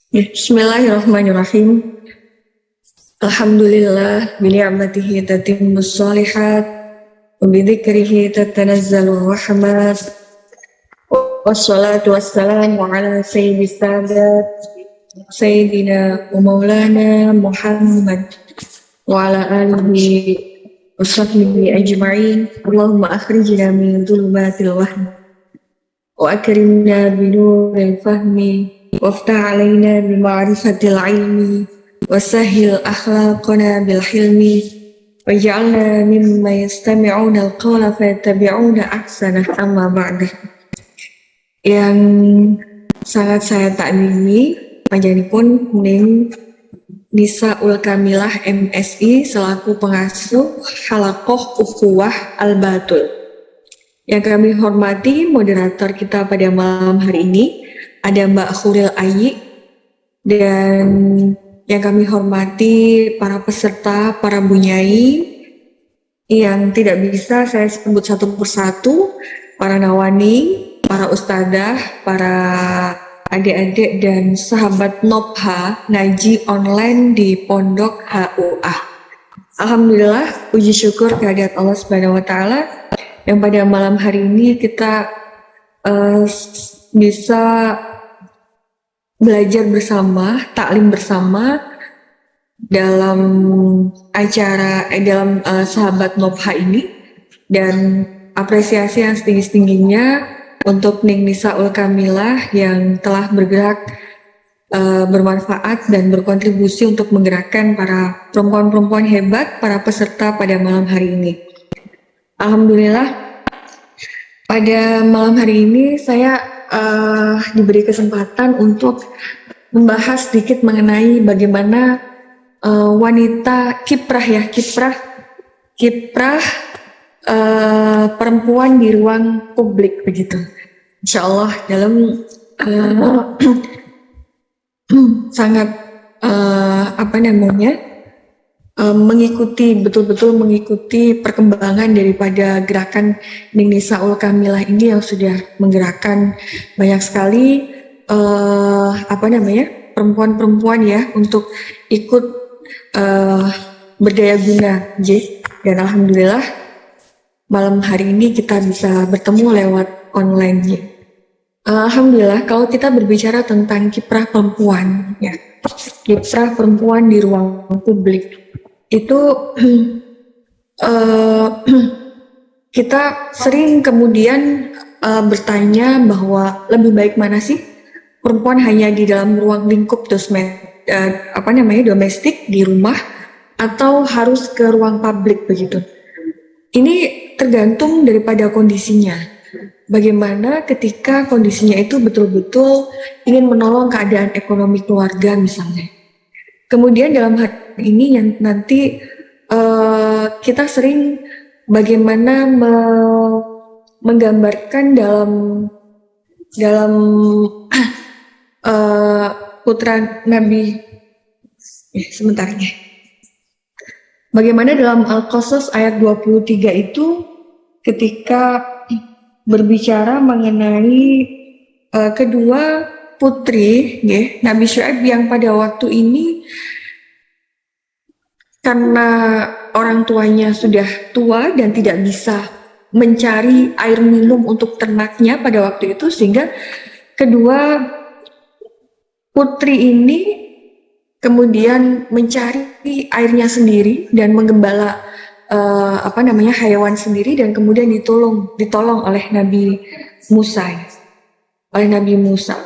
Bismillahirrahmanirrahim. Alhamdulillah bi ni'matihi tatimmus shalihat wa bi dzikrihi tatanazzalu rahmat. Wassalatu wassalamu ala sayyidis sadat sayyidina wa maulana Muhammad wa ala alihi wa sahbihi ajma'in. Allahumma akhrijna min dhulumatil wahmi wa akrimna bi nuril fahmi waftah alaina bi ma'rifatil ilmi wasahil akhlaqana bil hilmi waj'alna mimma yastami'una al-qawla fayattabi'una ahsanah. Amma ba'dah. Yang sangat saya takmimi panjenenganipun Ning Nisaul Kamilah MSI selaku pengasuh Halaqah Ukhuwah Al-Batul. Yang kami hormati moderator kita pada malam hari ini ada Mbak Khuril Ayi, dan yang kami hormati para peserta, para bunyai yang tidak bisa saya sebut satu persatu, para nawani, para ustadzah, para adik-adik dan sahabat Nopha Ngaji Online di Pondok HUA. Alhamdulillah, puji syukur kehadirat Allah Subhanahu wa taala yang pada malam hari ini kita bisa belajar bersama, taklim bersama dalam acara sahabat Nopha ini, dan apresiasi yang setinggi-tingginya untuk Ning Nisaul Kamilah yang telah bergerak bermanfaat dan berkontribusi untuk menggerakkan para perempuan-perempuan hebat, para peserta pada malam hari ini. Alhamdulillah, pada malam hari ini saya diberi kesempatan untuk membahas sedikit mengenai bagaimana wanita kiprah perempuan di ruang publik begitu. Insya Allah dalam sangat betul-betul mengikuti perkembangan daripada gerakan Ning Nisaul Kamilah ini yang sudah menggerakkan banyak sekali perempuan-perempuan ya untuk ikut berdaya guna, dan alhamdulillah malam hari ini kita bisa bertemu lewat online. Alhamdulillah, kalau kita berbicara tentang kiprah perempuan, ya, kiprah perempuan di ruang publik, itu kita sering kemudian bertanya bahwa lebih baik mana sih perempuan hanya di dalam ruang lingkup domestik di rumah atau harus ke ruang publik begitu. Ini tergantung daripada kondisinya. Bagaimana ketika kondisinya itu betul-betul ingin menolong keadaan ekonomi keluarga misalnya. Kemudian dalam hal ini yang nanti kita sering bagaimana menggambarkan dalam putra Nabi sebentarnya. Bagaimana dalam Al-Qasas ayat 23 itu ketika berbicara mengenai kedua putri Nabi Syuaib yang pada waktu ini karena orang tuanya sudah tua dan tidak bisa mencari air minum untuk ternaknya pada waktu itu, sehingga kedua putri ini kemudian mencari airnya sendiri dan menggembala hewan sendiri, dan kemudian ditolong oleh Nabi Musa.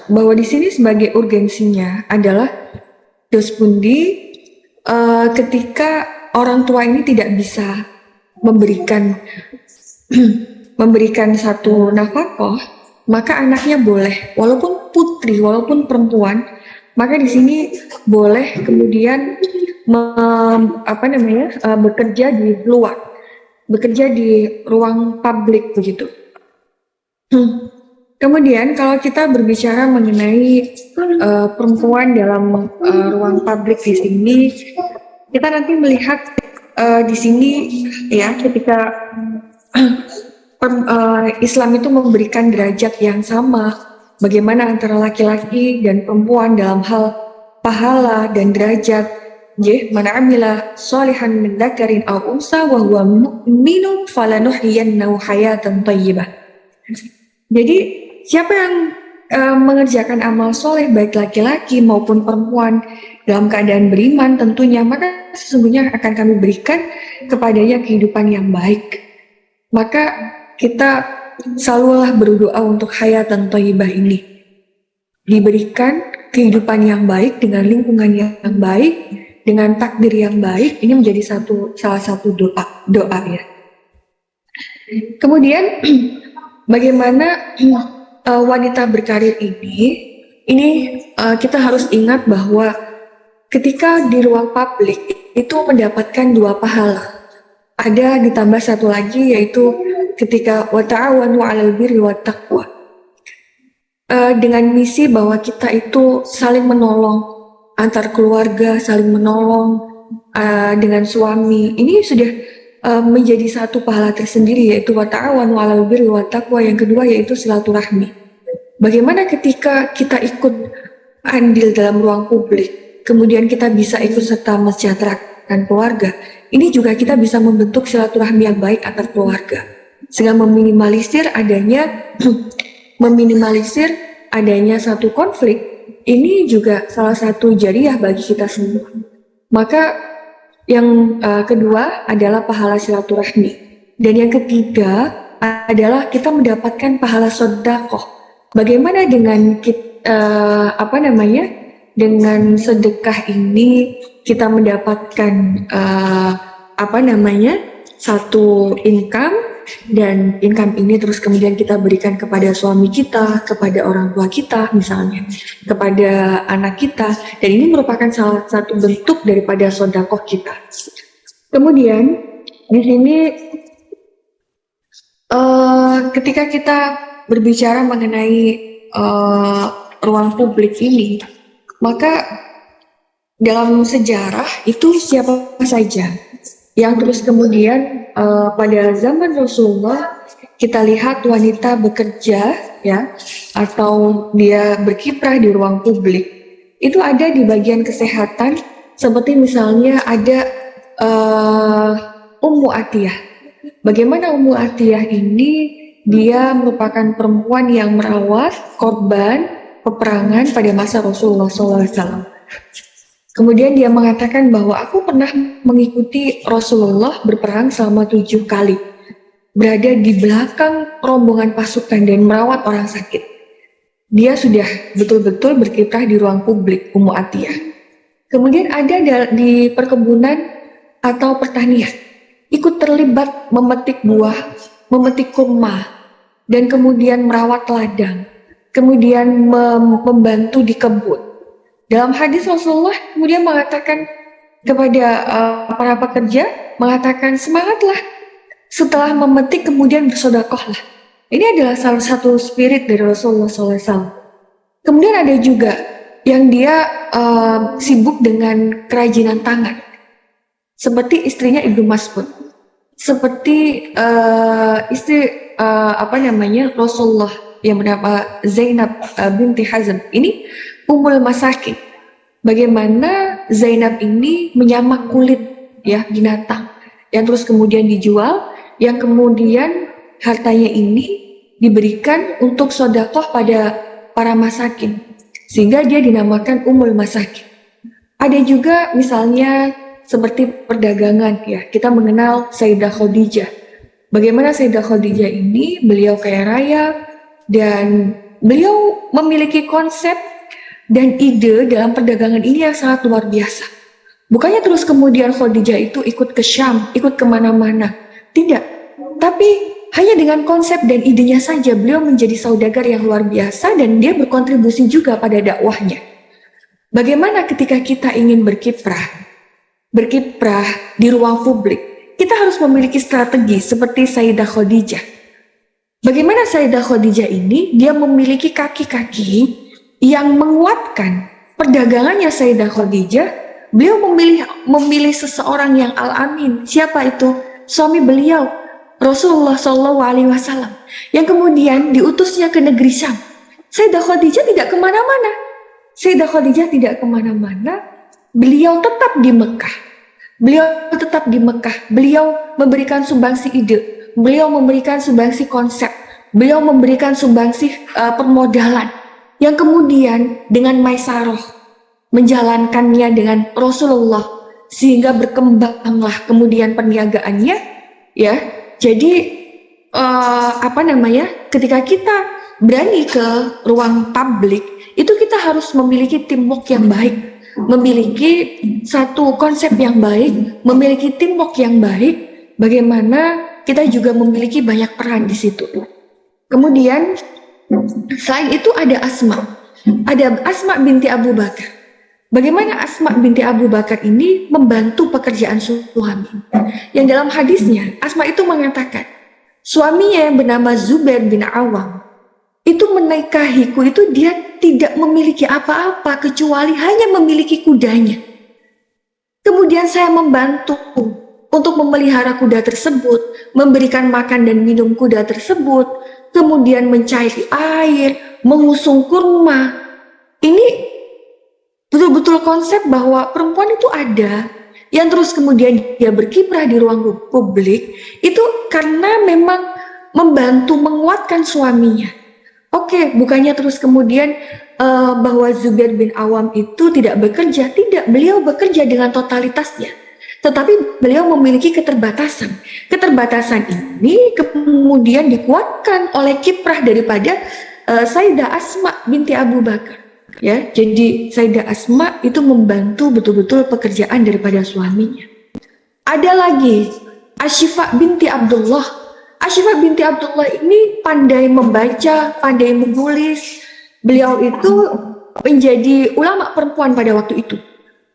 Bahwa di sini sebagai urgensinya adalah dos pundi ketika orang tua ini tidak bisa memberikan satu nafkah, maka anaknya boleh, walaupun putri, walaupun perempuan, maka di sini boleh kemudian bekerja di luar, bekerja di ruang publik begitu. Kemudian kalau kita berbicara mengenai perempuan dalam ruang publik di sini, kita nanti melihat di sini ya, ketika Islam itu memberikan derajat yang sama bagaimana antara laki-laki dan perempuan dalam hal pahala dan derajat. Man amila sholihan min dzakarin aw unsa wa huwa mu'minun falanuhyiyannahu hayatan thayyibah. Jadi siapa yang mengerjakan amal soleh baik laki-laki maupun perempuan dalam keadaan beriman tentunya, maka sesungguhnya akan kami berikan kepadanya kehidupan yang baik. Maka kita selalulah berdoa untuk hayatan thayyibah ini, diberikan kehidupan yang baik dengan lingkungan yang baik, dengan takdir yang baik. Ini menjadi salah satu doa ya. Kemudian bagaimana wanita berkarir ini kita harus ingat bahwa ketika di ruang publik itu mendapatkan 2 pahala. Ada ditambah satu lagi, yaitu ketika wa ta'awanu 'alal birri wat taqwa. Dengan misi bahwa kita itu saling menolong antar keluarga, saling menolong dengan suami. Ini sudah menjadi satu pahala tersendiri, yaitu wa ta'awanu 'alal birri wat taqwa. Yang kedua yaitu silaturahmi. Bagaimana ketika kita ikut andil dalam ruang publik, kemudian kita bisa ikut serta mensejahterakan keluarga. Ini juga kita bisa membentuk silaturahmi yang baik antar keluarga, sehingga meminimalisir adanya satu konflik. Ini juga salah satu jariah bagi kita semua. Maka yang kedua adalah pahala silaturahmi, dan yang ketiga adalah kita mendapatkan pahala sedekah. Bagaimana dengan dengan sedekah ini kita mendapatkan satu income, dan income ini terus kemudian kita berikan kepada suami kita, kepada orang tua kita misalnya, kepada anak kita, dan ini merupakan salah satu bentuk daripada sedekah kita. Kemudian di sini ketika kita berbicara mengenai ruang publik ini, maka dalam sejarah itu siapa saja yang terus kemudian pada zaman Rasulullah kita lihat wanita bekerja ya, atau dia berkiprah di ruang publik, itu ada di bagian kesehatan, seperti misalnya ada Ummu Atiyah. Bagaimana Ummu Atiyah ini, dia merupakan perempuan yang merawat korban peperangan pada masa Rasulullah SAW. Kemudian dia mengatakan bahwa aku pernah mengikuti Rasulullah berperang selama 7 kali, berada di belakang rombongan pasukan dan merawat orang sakit. Dia sudah betul-betul berkiprah di ruang publik, Ummu Atiyah. Kemudian ada di perkebunan atau pertanian, ikut terlibat memetik buah, memetik kurma, dan kemudian merawat ladang, kemudian membantu di kebun. Dalam hadis Rasulullah kemudian mengatakan kepada para pekerja, mengatakan semangatlah, setelah memetik kemudian bersedekahlah. Ini adalah salah satu spirit dari Rasulullah SAW. Kemudian ada juga yang dia sibuk dengan kerajinan tangan, seperti istrinya Ibnu Mas'ud, seperti istri Rasulullah yang bernama Zainab binti Hazm. Ini Ummul Masakin. Bagaimana Zainab ini menyamak kulit ya binatang yang terus kemudian dijual, yang kemudian hartanya ini diberikan untuk sedekah pada para masakin, sehingga dia dinamakan Ummul Masakin. Ada juga misalnya seperti perdagangan ya, kita mengenal Sayyidah Khadijah. Bagaimana Sayyidah Khadijah ini, beliau kaya raya dan beliau memiliki konsep dan ide dalam perdagangan ini yang sangat luar biasa. Bukannya terus kemudian Khadijah itu ikut ke Syam, ikut kemana-mana. Tidak, tapi hanya dengan konsep dan idenya saja beliau menjadi saudagar yang luar biasa, dan dia berkontribusi juga pada dakwahnya. Bagaimana ketika kita ingin berkiprah di ruang publik, kita harus memiliki strategi seperti Sayyidah Khadijah. Bagaimana Sayyidah Khadijah ini, dia memiliki kaki-kaki yang menguatkan perdagangannya Sayyidah Khadijah. Beliau memilih seseorang yang al-amin. Siapa itu? Suami beliau, Rasulullah SAW, yang kemudian diutusnya ke negeri Syam. Sayyidah Khadijah tidak kemana-mana. Sayyidah Khadijah tidak kemana-mana, beliau tetap di Mekah. Beliau memberikan sumbangsi ide, beliau memberikan sumbangsi konsep, beliau memberikan sumbangsi permodalan, yang kemudian dengan Maisaroh menjalankannya dengan Rasulullah, sehingga berkembanglah kemudian perniagaannya, ya. Jadi ketika kita berani ke ruang publik, itu kita harus memiliki teamwork yang baik, memiliki satu konsep yang baik, memiliki teamwork yang baik. Bagaimana kita juga memiliki banyak peran di situ. Kemudian selain itu ada Asma binti Abu Bakar. Bagaimana Asma binti Abu Bakar ini membantu pekerjaan suami. Yang dalam hadisnya, Asma itu mengatakan, suaminya yang bernama Zubair bin Awam, itu menikahiku itu dia tidak memiliki apa-apa kecuali hanya memiliki kudanya. Kemudian saya membantu untuk memelihara kuda tersebut, memberikan makan dan minum kuda tersebut, kemudian mencairi air, mengusung kurma. Ini betul-betul konsep bahwa perempuan itu ada, yang terus kemudian dia berkiprah di ruang publik, itu karena memang membantu menguatkan suaminya. Oke, bukannya terus kemudian bahwa Zubair bin Awam itu tidak bekerja. Tidak, beliau bekerja dengan totalitasnya. Tetapi beliau memiliki keterbatasan. Keterbatasan ini kemudian dikuatkan oleh kiprah daripada Sayyidah Asma binti Abu Bakar. Ya, jadi Sayyidah Asma itu membantu betul-betul pekerjaan daripada suaminya. Ada lagi Ashifa binti Abdullah. Ashifa binti Abdullah ini pandai membaca, pandai menulis. Beliau itu menjadi ulama perempuan pada waktu itu.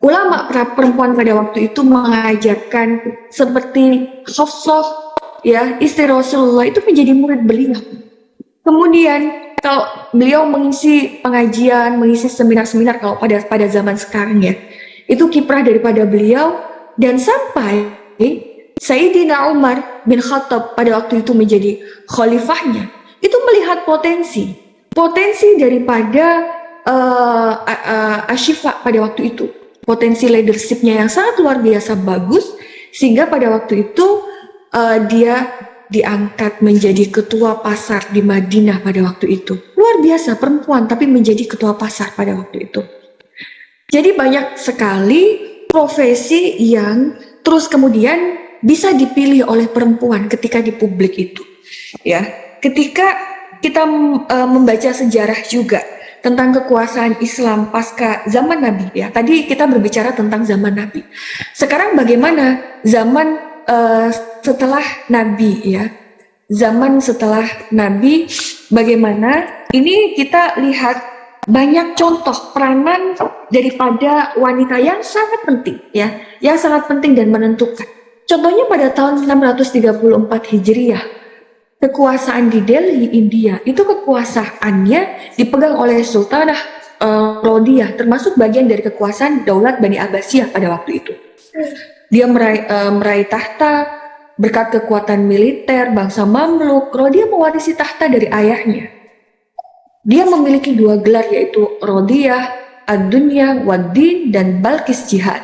Ulama perempuan pada waktu itu mengajarkan seperti Hafsah, ya, istri Rasulullah itu menjadi murid beliau. Kemudian kalau beliau mengisi pengajian, mengisi seminar-seminar kalau pada zaman sekarang, ya, itu kiprah daripada beliau. Dan sampai Sayyidina Umar bin Khattab pada waktu itu menjadi khalifahnya, itu melihat potensi daripada Ashifa pada waktu itu, potensi leadershipnya yang sangat luar biasa bagus, sehingga pada waktu itu dia diangkat menjadi ketua pasar di Madinah pada waktu itu. Luar biasa, perempuan tapi menjadi ketua pasar pada waktu itu. Jadi banyak sekali profesi yang terus kemudian bisa dipilih oleh perempuan ketika di publik itu. Ya, ketika kita membaca sejarah juga tentang kekuasaan Islam pasca zaman Nabi, ya. Tadi kita berbicara tentang zaman Nabi. Sekarang bagaimana zaman setelah Nabi, ya. Zaman setelah Nabi, bagaimana? Ini kita lihat banyak contoh peranan daripada wanita yang sangat penting, ya, yang sangat penting dan menentukan. Contohnya pada tahun 634 Hijriah, kekuasaan di Delhi, India, itu kekuasaannya dipegang oleh Sultanah Rodiah, termasuk bagian dari kekuasaan Daulat Bani Abbasiyah pada waktu itu. Dia meraih tahta berkat kekuatan militer bangsa Mamluk. Rodiah mewarisi tahta dari ayahnya. Dia memiliki dua gelar, yaitu Rodiah Ad-Dunya Wad-Din dan Balkis Jihad.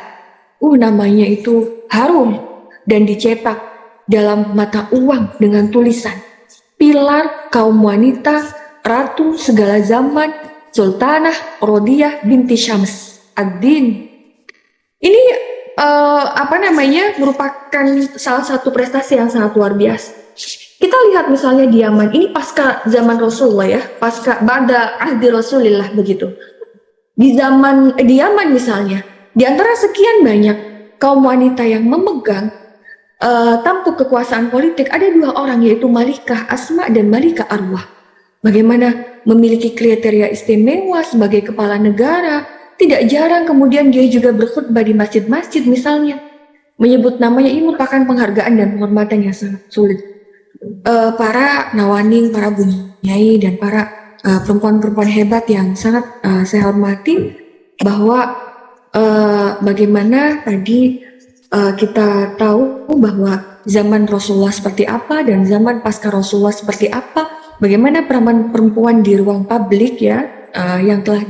Namanya itu harum dan dicetak dalam mata uang dengan tulisan pilar kaum wanita, ratu segala zaman, Sultanah Rodiah binti Syams Ad-Din. Ini merupakan salah satu prestasi yang sangat luar biasa. Kita lihat misalnya di Yaman, ini pasca zaman Rasulullah, ya, pasca ba'da ahdi Rasulillah begitu. Di Yaman misalnya, di antara sekian banyak kaum wanita yang memegang tampuk kekuasaan politik, ada dua orang, yaitu Malikah Asma dan Malikah Arwah. Bagaimana memiliki kriteria istimewa sebagai kepala negara. Tidak jarang kemudian dia juga berkhutbah di masjid-masjid misalnya. Menyebut namanya, ini merupakan penghargaan dan penghormatan yang sangat sulit. Para nawaning, para bunyai, dan para perempuan-perempuan hebat yang sangat saya hormati, bahwa bagaimana tadi kita tahu bahwa zaman Rasulullah seperti apa dan zaman pasca Rasulullah seperti apa, bagaimana peranan perempuan di ruang publik, ya, yang telah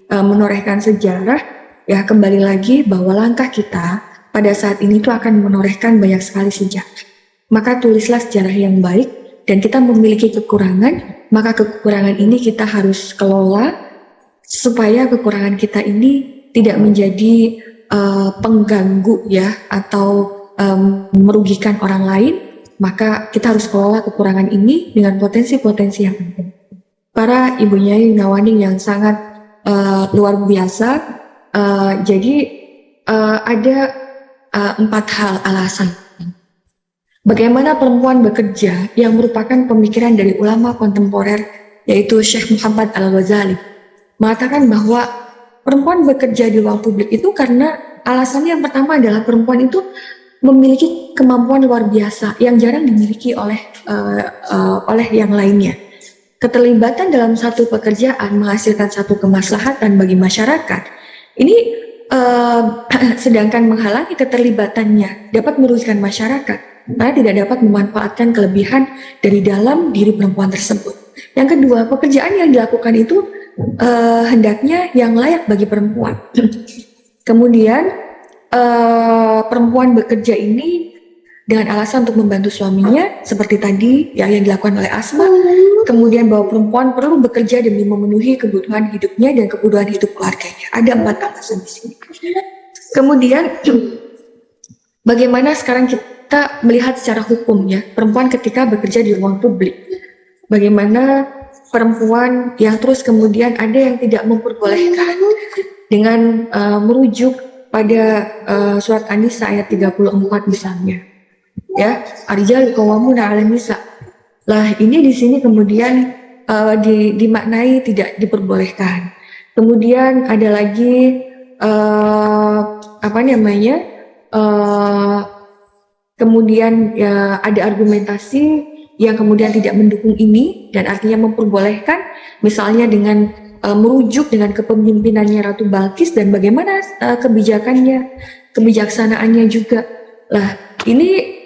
menorehkan sejarah, ya kembali lagi bahwa langkah kita pada saat ini tuh akan menorehkan banyak sekali sejarah. Maka tulislah sejarah yang baik, dan kita memiliki kekurangan, maka kekurangan ini kita harus kelola supaya kekurangan kita ini tidak menjadi pengganggu ya atau merugikan orang lain. Maka kita harus kelola kekurangan ini dengan potensi-potensi yang ada. Para Ibu Nyai Nawaning yang sangat luar biasa, jadi ada 4 hal alasan bagaimana perempuan bekerja yang merupakan pemikiran dari ulama kontemporer, yaitu Syekh Muhammad Al-Ghazali, mengatakan bahwa perempuan bekerja di ruang publik itu karena alasannya yang pertama adalah perempuan itu memiliki kemampuan luar biasa yang jarang dimiliki oleh yang lainnya. Keterlibatan dalam satu pekerjaan menghasilkan satu kemaslahatan bagi masyarakat. Ini sedangkan menghalangi keterlibatannya dapat merugikan masyarakat karena tidak dapat memanfaatkan kelebihan dari dalam diri perempuan tersebut. Yang kedua, pekerjaan yang dilakukan itu hendaknya yang layak bagi perempuan. Kemudian perempuan bekerja ini dengan alasan untuk membantu suaminya, seperti tadi ya yang dilakukan oleh Asma. Kemudian bahwa perempuan perlu bekerja demi memenuhi kebutuhan hidupnya dan kebutuhan hidup keluarganya. Ada 4 alasan di sini. Kemudian bagaimana sekarang kita melihat secara hukum ya perempuan ketika bekerja di ruang publik. Bagaimana perempuan yang terus kemudian ada yang tidak memperbolehkan dengan merujuk pada surat An-Nisa ayat 34 misalnya, ya, ar-rijalu qawwamuna 'alan nisa. Lah ini di sini kemudian dimaknai tidak diperbolehkan. Kemudian ada lagi kemudian ya, ada argumentasi yang kemudian tidak mendukung ini dan artinya memperbolehkan, misalnya dengan merujuk dengan kepemimpinannya Ratu Balkis dan bagaimana kebijaksanaannya juga. Lah ini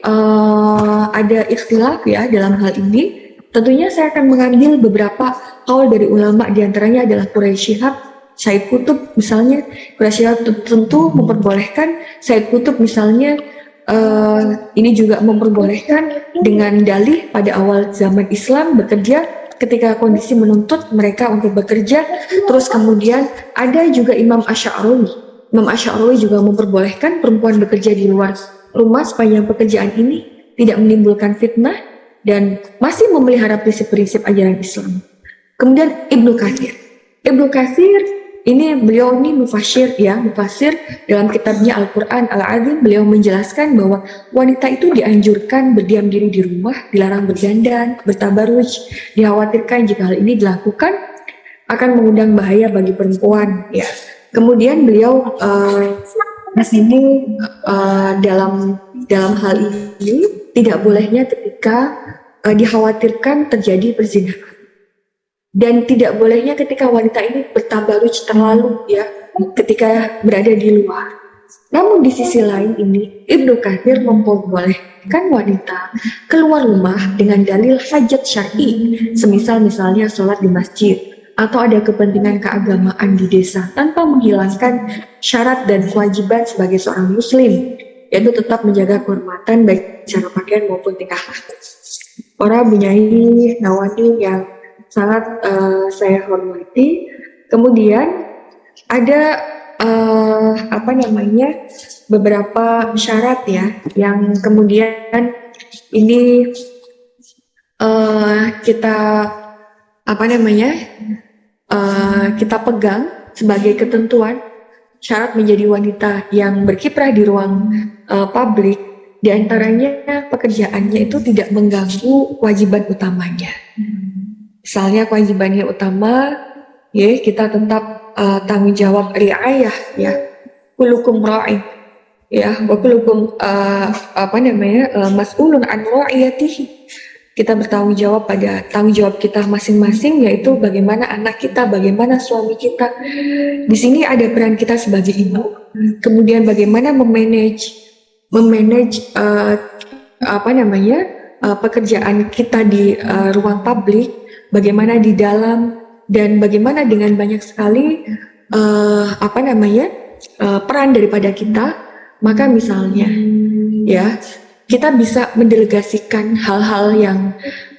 ada ikhtilaf ya dalam hal ini. Tentunya saya akan mengambil beberapa kaul dari ulama, diantaranya adalah Quraisy Shihab, Said Qutb misalnya. Quraisy Shihab tentu memperbolehkan, Said Qutb misalnya ini juga memperbolehkan dengan dalih pada awal zaman Islam bekerja ketika kondisi menuntut mereka untuk bekerja. Terus kemudian ada juga Imam Asy'ari. Imam Asy'ari juga memperbolehkan perempuan bekerja di luar rumah sepanjang pekerjaan ini tidak menimbulkan fitnah dan masih memelihara prinsip-prinsip ajaran Islam. Kemudian Ibnu Katsir. Ibnu Katsir ini beliau ini mufassir dalam kitabnya Al-Quran Al-Azim. Beliau menjelaskan bahwa wanita itu dianjurkan berdiam diri di rumah, dilarang berdandan, bertabaruj. Dikhawatirkan jika hal ini dilakukan akan mengundang bahaya bagi perempuan. Ya. Kemudian beliau di sini dalam hal ini tidak bolehnya ketika dikhawatirkan terjadi perzinahan. Dan tidak bolehnya ketika wanita ini bertabaruj terlalu ya ketika berada di luar. Namun di sisi lain ini Ibnu Katsir memperbolehkan wanita keluar rumah dengan dalil hajat syar'i, misalnya sholat di masjid atau ada kepentingan keagamaan di desa tanpa menghilangkan syarat dan kewajiban sebagai seorang muslim, yaitu tetap menjaga kehormatan baik cara pakaian maupun tingkah laku. Para Bunyai Nawaning yang sangat saya hormati. Kemudian ada beberapa syarat ya yang kemudian ini kita kita pegang sebagai ketentuan syarat menjadi wanita yang berkiprah di ruang publik. Di antaranya pekerjaannya itu tidak mengganggu kewajiban utamanya. Misalnya kewajibannya utama, ya kita tetap tanggung jawab riayah, ya, kulukum ra'i, ya, wa kulukum mas'ulun an ra'iyatihi. Kita bertanggung jawab pada tanggung jawab kita masing-masing, yaitu bagaimana anak kita, bagaimana suami kita. Di sini ada peran kita sebagai ibu. Kemudian bagaimana memanage pekerjaan kita di ruang publik. Bagaimana di dalam dan bagaimana dengan banyak sekali apa namanya peran daripada kita, maka misalnya ya kita bisa mendelegasikan hal-hal yang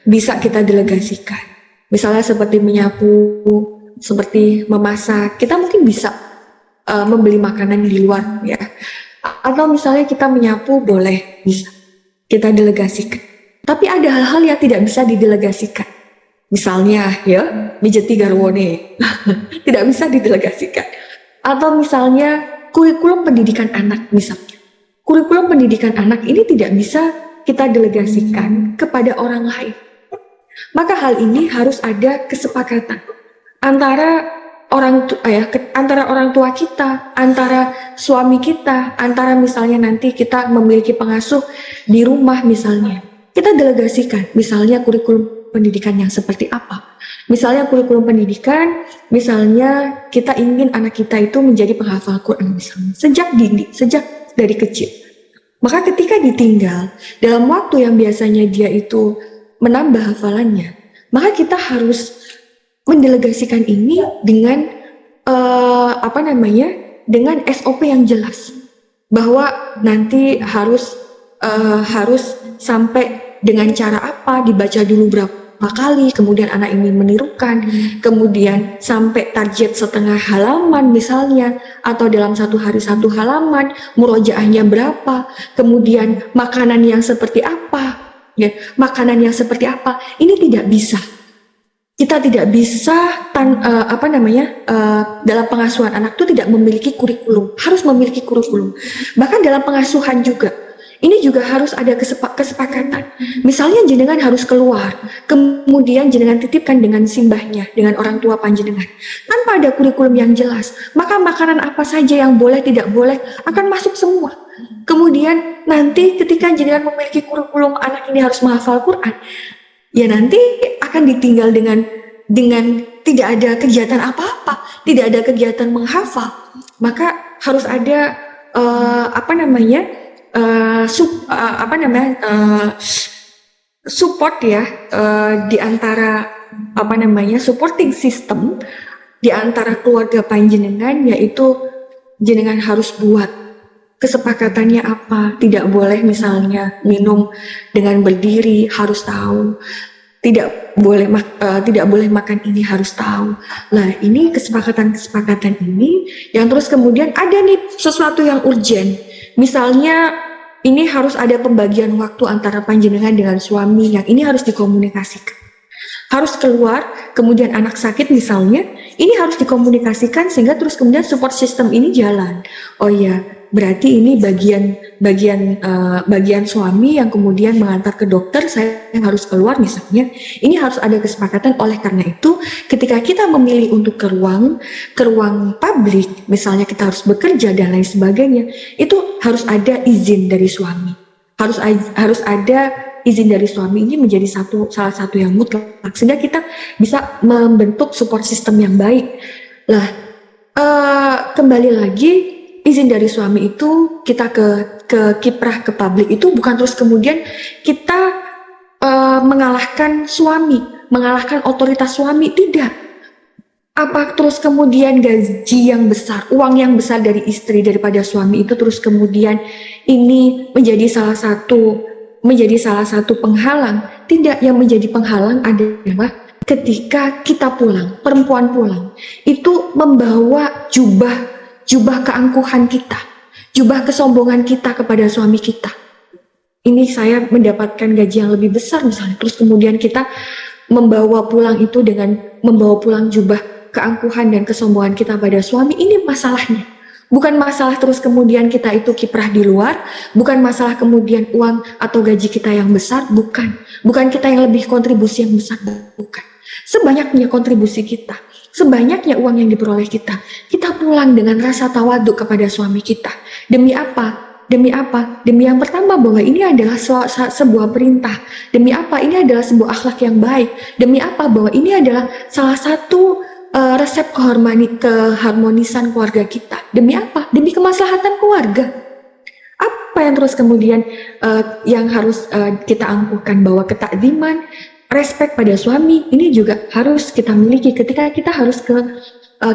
bisa kita delegasikan. Misalnya seperti menyapu, seperti memasak, kita mungkin bisa membeli makanan di luar ya. Atau misalnya kita menyapu boleh, bisa kita delegasikan. Tapi ada hal-hal yang tidak bisa didelegasikan. Misalnya ya, mijeti garwone. Tidak bisa didelegasikan. Atau misalnya kurikulum pendidikan anak misalnya. Kurikulum pendidikan anak ini tidak bisa kita delegasikan kepada orang lain. Maka hal ini harus ada kesepakatan antara antara orang tua kita, antara suami kita, antara misalnya nanti kita memiliki pengasuh di rumah misalnya. Kita delegasikan misalnya kurikulum pendidikan yang seperti apa. Misalnya kurikulum pendidikan, misalnya kita ingin anak kita itu menjadi penghafal Quran misalnya, sejak dari kecil. Maka ketika ditinggal, dalam waktu yang biasanya dia itu menambah hafalannya, maka kita harus mendelegasikan ini dengan dengan SOP yang jelas, bahwa nanti harus sampai dengan cara apa, dibaca dulu berapa kali, kemudian anak ini menirukan, kemudian sampai target setengah halaman misalnya, atau dalam satu hari satu halaman, murojaahnya berapa, kemudian makanan yang seperti apa, ya, makanan yang seperti apa, ini tidak bisa. Kita tidak bisa dalam pengasuhan anak itu tidak memiliki kurikulum, harus memiliki kurikulum. Bahkan dalam pengasuhan juga, ini juga harus ada kesepakatan. Misalnya jenengan harus keluar, kemudian jenengan titipkan dengan simbahnya, dengan orang tua panjenengan. Tanpa ada kurikulum yang jelas, maka makanan apa saja yang boleh, tidak boleh, akan masuk semua. Kemudian nanti ketika jenengan memiliki kurikulum anak ini harus menghafal Quran, ya nanti akan ditinggal dengan tidak ada kegiatan apa-apa, tidak ada kegiatan menghafal. Maka harus ada support ya, di antara supporting system di antara keluarga panjenengan, yaitu jenengan harus buat kesepakatannya apa. Tidak boleh misalnya minum dengan berdiri, harus tahu. Tidak boleh makan ini, harus tahu. Nah, ini kesepakatan ini yang terus kemudian ada nih sesuatu yang urgent. Misalnya ini harus ada pembagian waktu antara panjenengan dengan suami, yang ini harus dikomunikasikan. Harus keluar, kemudian anak sakit misalnya, ini harus dikomunikasikan sehingga terus kemudian support system ini jalan. Oh ya, berarti ini bagian suami yang kemudian mengantar ke dokter, saya harus keluar misalnya. Ini harus ada kesepakatan. Oleh karena itu, ketika kita memilih untuk ke ruang publik, misalnya kita harus bekerja dan lain sebagainya, itu harus ada izin dari suami. Harus ada izin dari suami. Ini menjadi salah satu yang mutlak, sehingga kita bisa membentuk support system yang baik. Lah, kembali lagi, izin dari suami itu kita ke kiprah ke publik itu bukan terus kemudian kita mengalahkan suami, mengalahkan otoritas suami, tidak. Apa terus kemudian gaji yang besar, uang yang besar dari istri daripada suami itu terus kemudian ini menjadi salah satu penghalang? Tidak, yang menjadi penghalang adalah ketika kita pulang, perempuan pulang, itu membawa jubah keangkuhan kita, jubah kesombongan kita kepada suami kita. Ini saya mendapatkan gaji yang lebih besar misalnya, terus kemudian kita membawa pulang itu dengan membawa pulang jubah keangkuhan dan kesombongan kita pada suami. Ini masalahnya. Bukan masalah terus kemudian kita itu kiprah di luar, bukan masalah kemudian uang atau gaji kita yang besar, bukan kita yang lebih kontribusi yang besar, bukan. Sebanyaknya kontribusi kita, sebanyaknya uang yang diperoleh kita pulang dengan rasa tawaduk kepada suami kita. Demi apa? Demi yang pertama, bahwa ini adalah sebuah perintah. Demi apa? Ini adalah sebuah akhlak yang baik. Demi apa? Bahwa ini adalah salah satu resep keharmonisan keluarga kita. Demi apa? Demi kemaslahatan keluarga. Apa yang terus kemudian yang harus kita angkuhkan, bahwa ketakziman, respek pada suami ini juga harus kita miliki ketika kita harus ke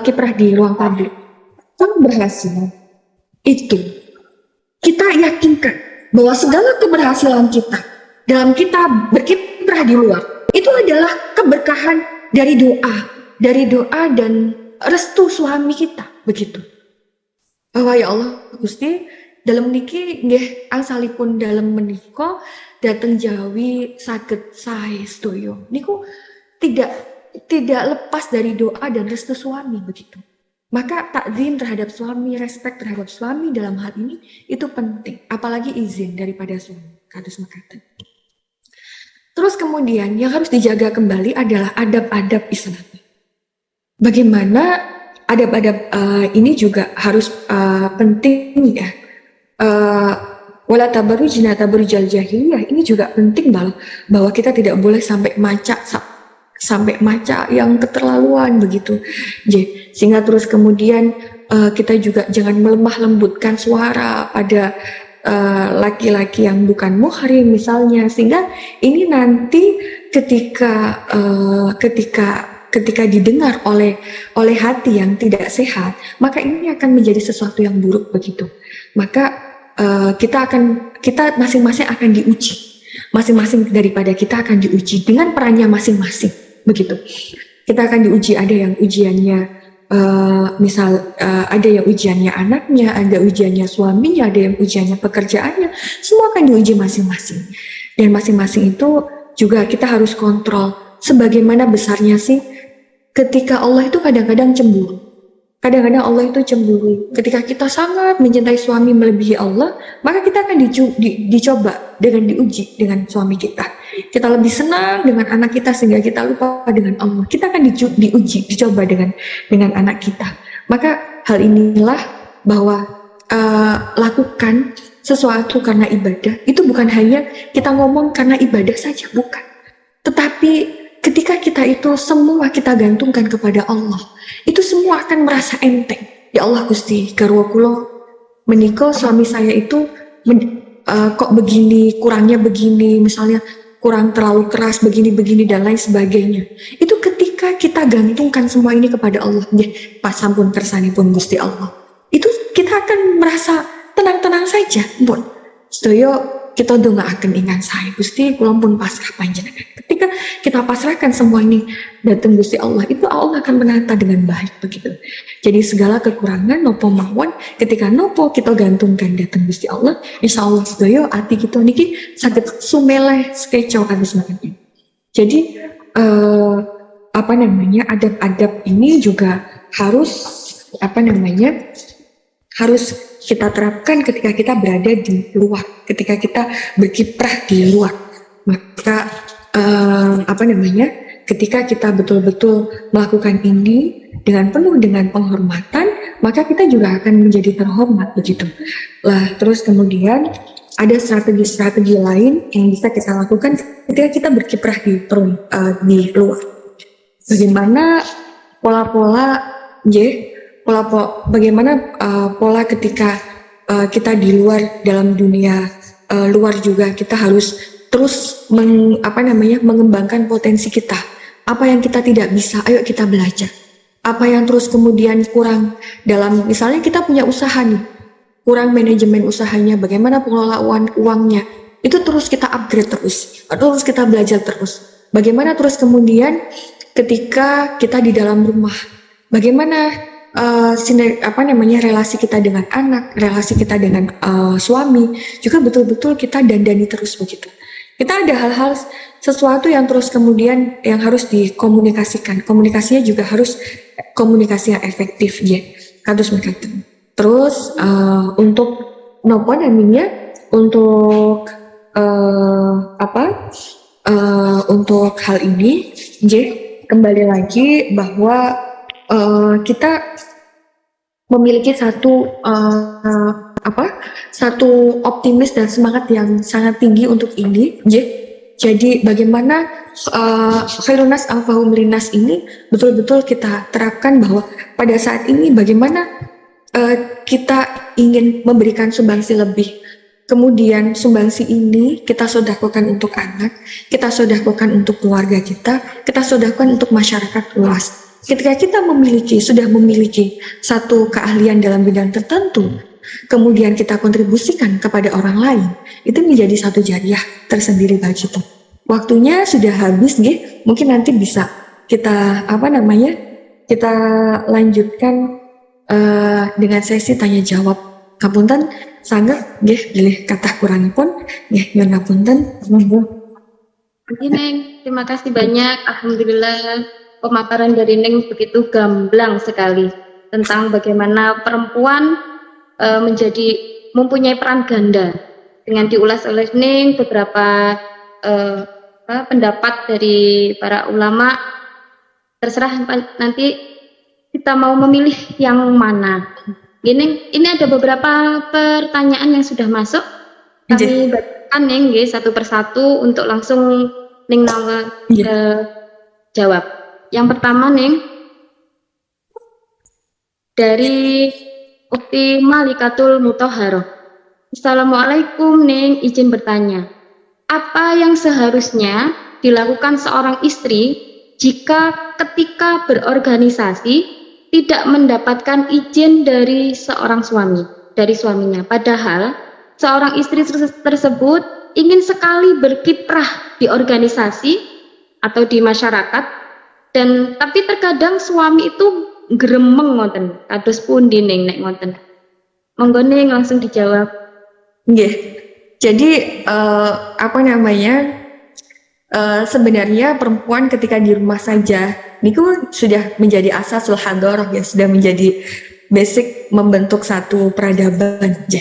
kiprah di ruang publik. Kalau berhasil, itu kita yakinkan bahwa segala keberhasilan kita dalam kita berkiprah di luar itu adalah keberkahan dari doa dan restu suami kita, begitu. Bahwa ya Allah Gusti dalam niki nggih angsalipun dalam menika dateng Jawi saged sae sedaya niku tidak lepas dari doa dan restu suami, begitu. Maka takzim terhadap suami, respect terhadap suami dalam hal ini itu penting, apalagi izin daripada suami. Kados mekaten. Terus kemudian yang harus dijaga kembali adalah adab-adab Islam. Bagaimana adab-adab ini juga harus penting ya. Wala tabarrujna tabarrujal jahiliyah, ini juga penting bahwa kita tidak boleh sampai maca yang keterlaluan, begitu. Sehingga terus kemudian kita juga jangan melemah lembutkan suara pada laki-laki yang bukan muhrim misalnya, sehingga ini nanti ketika didengar oleh hati yang tidak sehat, maka ini akan menjadi sesuatu yang buruk, begitu. Maka kita masing-masing akan diuji, masing-masing daripada kita akan diuji dengan perannya masing-masing, begitu. Kita akan diuji, ada yang ujiannya ada yang ujiannya anaknya, ada ujiannya suaminya, ada yang ujiannya pekerjaannya, semua akan diuji masing-masing. Dan masing-masing itu juga kita harus kontrol sebagaimana besarnya sih ketika Allah itu kadang-kadang cemburu. Kadang-kadang Allah itu cemburu. Ketika kita sangat mencintai suami melebihi Allah, maka kita akan dicoba dengan diuji dengan suami kita. Kita lebih senang dengan anak kita sehingga kita lupa dengan Allah. Kita akan dicoba dengan anak kita. Maka hal inilah bahwa lakukan sesuatu karena ibadah. Itu bukan hanya kita ngomong karena ibadah saja, bukan. Tetapi ketika kita itu semua kita gantungkan kepada Allah, itu semua akan merasa enteng. Ya Allah Gusti, garwa kula menika suami saya itu kok begini, kurangnya begini, misalnya kurang terlalu keras begini dan lain sebagainya. Itu ketika kita gantungkan semua ini kepada Allah, pas sampun kersanipun Gusti Allah, itu kita akan merasa tenang-tenang saja. Pun sedaya kita ndongaaken ingkang sae Gusti, kula pun pasrah panjenengan. Ketika kita pasrahkan semua ini datang Gusti Allah, itu Allah akan menata dengan baik, begitu. Jadi segala kekurangan nopo mawon ketika nopo kita gantungkan datang Gusti Allah, insyaallah sedaya ati kita niki saged sumeleh skecau kados mekaten. Jadi adab-adab ini juga harus harus kita terapkan ketika kita berada di luar, ketika kita berkiprah di luar. Maka ketika kita betul-betul melakukan ini dengan penuh dengan penghormatan, maka kita juga akan menjadi terhormat, begitu. Lah, terus kemudian ada strategi-strategi lain yang bisa kita lakukan ketika kita berkiprah di luar. Bagaimana pola ketika kita di luar, dalam dunia luar juga kita harus terus mengembangkan potensi kita. Apa yang kita tidak bisa, ayo kita belajar. Apa yang terus kemudian kurang dalam, misalnya kita punya usaha nih, kurang manajemen usahanya, bagaimana pengelolaan uangnya, itu terus kita upgrade terus kita belajar terus. Bagaimana terus kemudian ketika kita di dalam rumah, bagaimana relasi kita dengan anak, relasi kita dengan suami, juga betul-betul kita dandani terus, begitu. Kita ada hal-hal sesuatu yang terus kemudian yang harus dikomunikasikan. Komunikasinya juga harus komunikasi yang efektif, ya. Kados mekaten. Terus untuk untuk hal ini, kembali lagi bahwa kita memiliki satu optimis dan semangat yang sangat tinggi untuk ini. Jadi bagaimana khairun nas anfa'uhum linnas ini betul-betul kita terapkan, bahwa pada saat ini bagaimana kita ingin memberikan sumbangsi lebih. Kemudian sumbangsi ini kita sedekahkan untuk anak, kita sedekahkan untuk keluarga kita sedekahkan untuk masyarakat luas. Ketika kita sudah memiliki satu keahlian dalam bidang tertentu, kemudian kita kontribusikan kepada orang lain, itu menjadi satu jariah tersendiri bagi kita. Waktunya sudah habis, nggih. Mungkin nanti bisa kita kita lanjutkan dengan sesi tanya jawab. Kapunten sangat nggih bilih kathah kurangipun nggih nyuwun ngapunten. Monggo. Neng, terima kasih banyak. Alhamdulillah pemaparan dari Neng begitu gamblang sekali tentang bagaimana perempuan mempunyai peran ganda. Dengan diulas oleh Neng beberapa pendapat dari para ulama, terserah nanti kita mau memilih yang mana. Ini ada beberapa pertanyaan yang sudah masuk. Kami bacakan Neng satu persatu untuk langsung Neng jawab. Yang pertama Neng dari Ukti Malikatul Mutahharoh. Assalamualaikum Neng, izin bertanya. Apa yang seharusnya dilakukan seorang istri jika ketika berorganisasi tidak mendapatkan izin dari suaminya? Padahal seorang istri tersebut ingin sekali berkiprah di organisasi atau di masyarakat, tapi terkadang suami itu gremeng ngoten. Kados pundi Neng nek ngoten? Monggo Neng langsung dijawab. Nggih. Jadi sebenarnya perempuan ketika di rumah saja niku sudah menjadi asasul hadharah, ya, sudah menjadi basic membentuk satu peradaban, ya.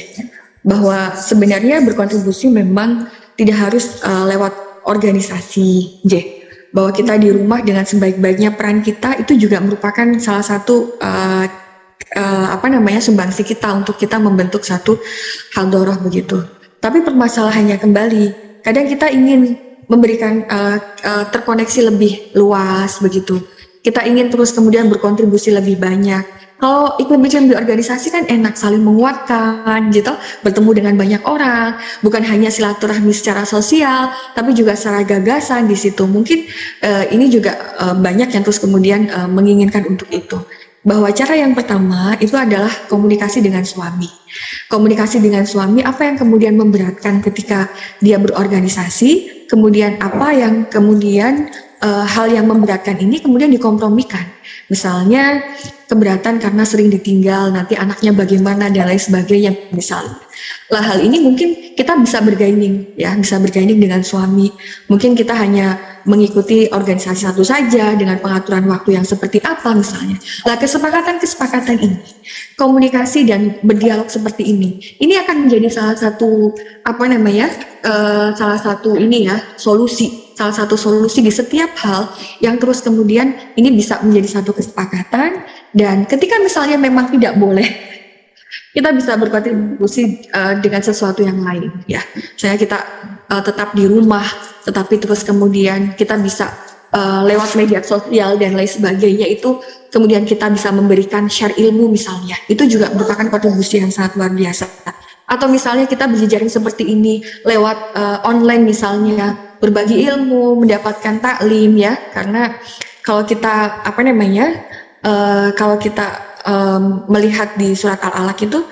Bahwa sebenarnya berkontribusi memang tidak harus lewat organisasi, ya. Bahwa kita di rumah dengan sebaik-baiknya peran kita itu juga merupakan salah satu sumbangsi kita untuk kita membentuk satu hadharah begitu. Tapi permasalahannya kembali, kadang kita ingin memberikan terkoneksi lebih luas begitu. Kita ingin terus kemudian berkontribusi lebih banyak. Kalau ikut bikin di organisasi kan enak, saling menguatkan gitu, bertemu dengan banyak orang, bukan hanya silaturahmi secara sosial, tapi juga secara gagasan di situ. Mungkin ini juga banyak yang terus kemudian menginginkan untuk itu. Bahwa cara yang pertama itu adalah komunikasi dengan suami. Komunikasi dengan suami, apa yang kemudian memberatkan ketika dia berorganisasi, kemudian apa yang kemudian hal yang memberatkan ini kemudian dikompromikan. Misalnya keberatan karena sering ditinggal, nanti anaknya bagaimana dan lain sebagainya misalnya. Lah hal ini mungkin kita bisa bergaining, ya, bisa bergaining dengan suami. Mungkin kita hanya mengikuti organisasi satu saja dengan pengaturan waktu yang seperti apa misalnya. Lah kesepakatan ini, komunikasi dan berdialog seperti ini akan menjadi salah satu solusi di setiap hal yang terus kemudian ini bisa menjadi satu kesepakatan. Dan ketika misalnya memang tidak boleh, kita bisa berkontribusi dengan sesuatu yang lain, ya. Misalnya kita tetap di rumah, tetapi terus kemudian kita bisa lewat media sosial dan lain sebagainya, itu kemudian kita bisa memberikan share ilmu misalnya. Itu juga merupakan kontribusi yang sangat luar biasa. Atau misalnya kita berjejaring seperti ini lewat online misalnya, berbagi ilmu, mendapatkan taklim, ya. Karena kalau kita melihat di surat Al-Alaq itu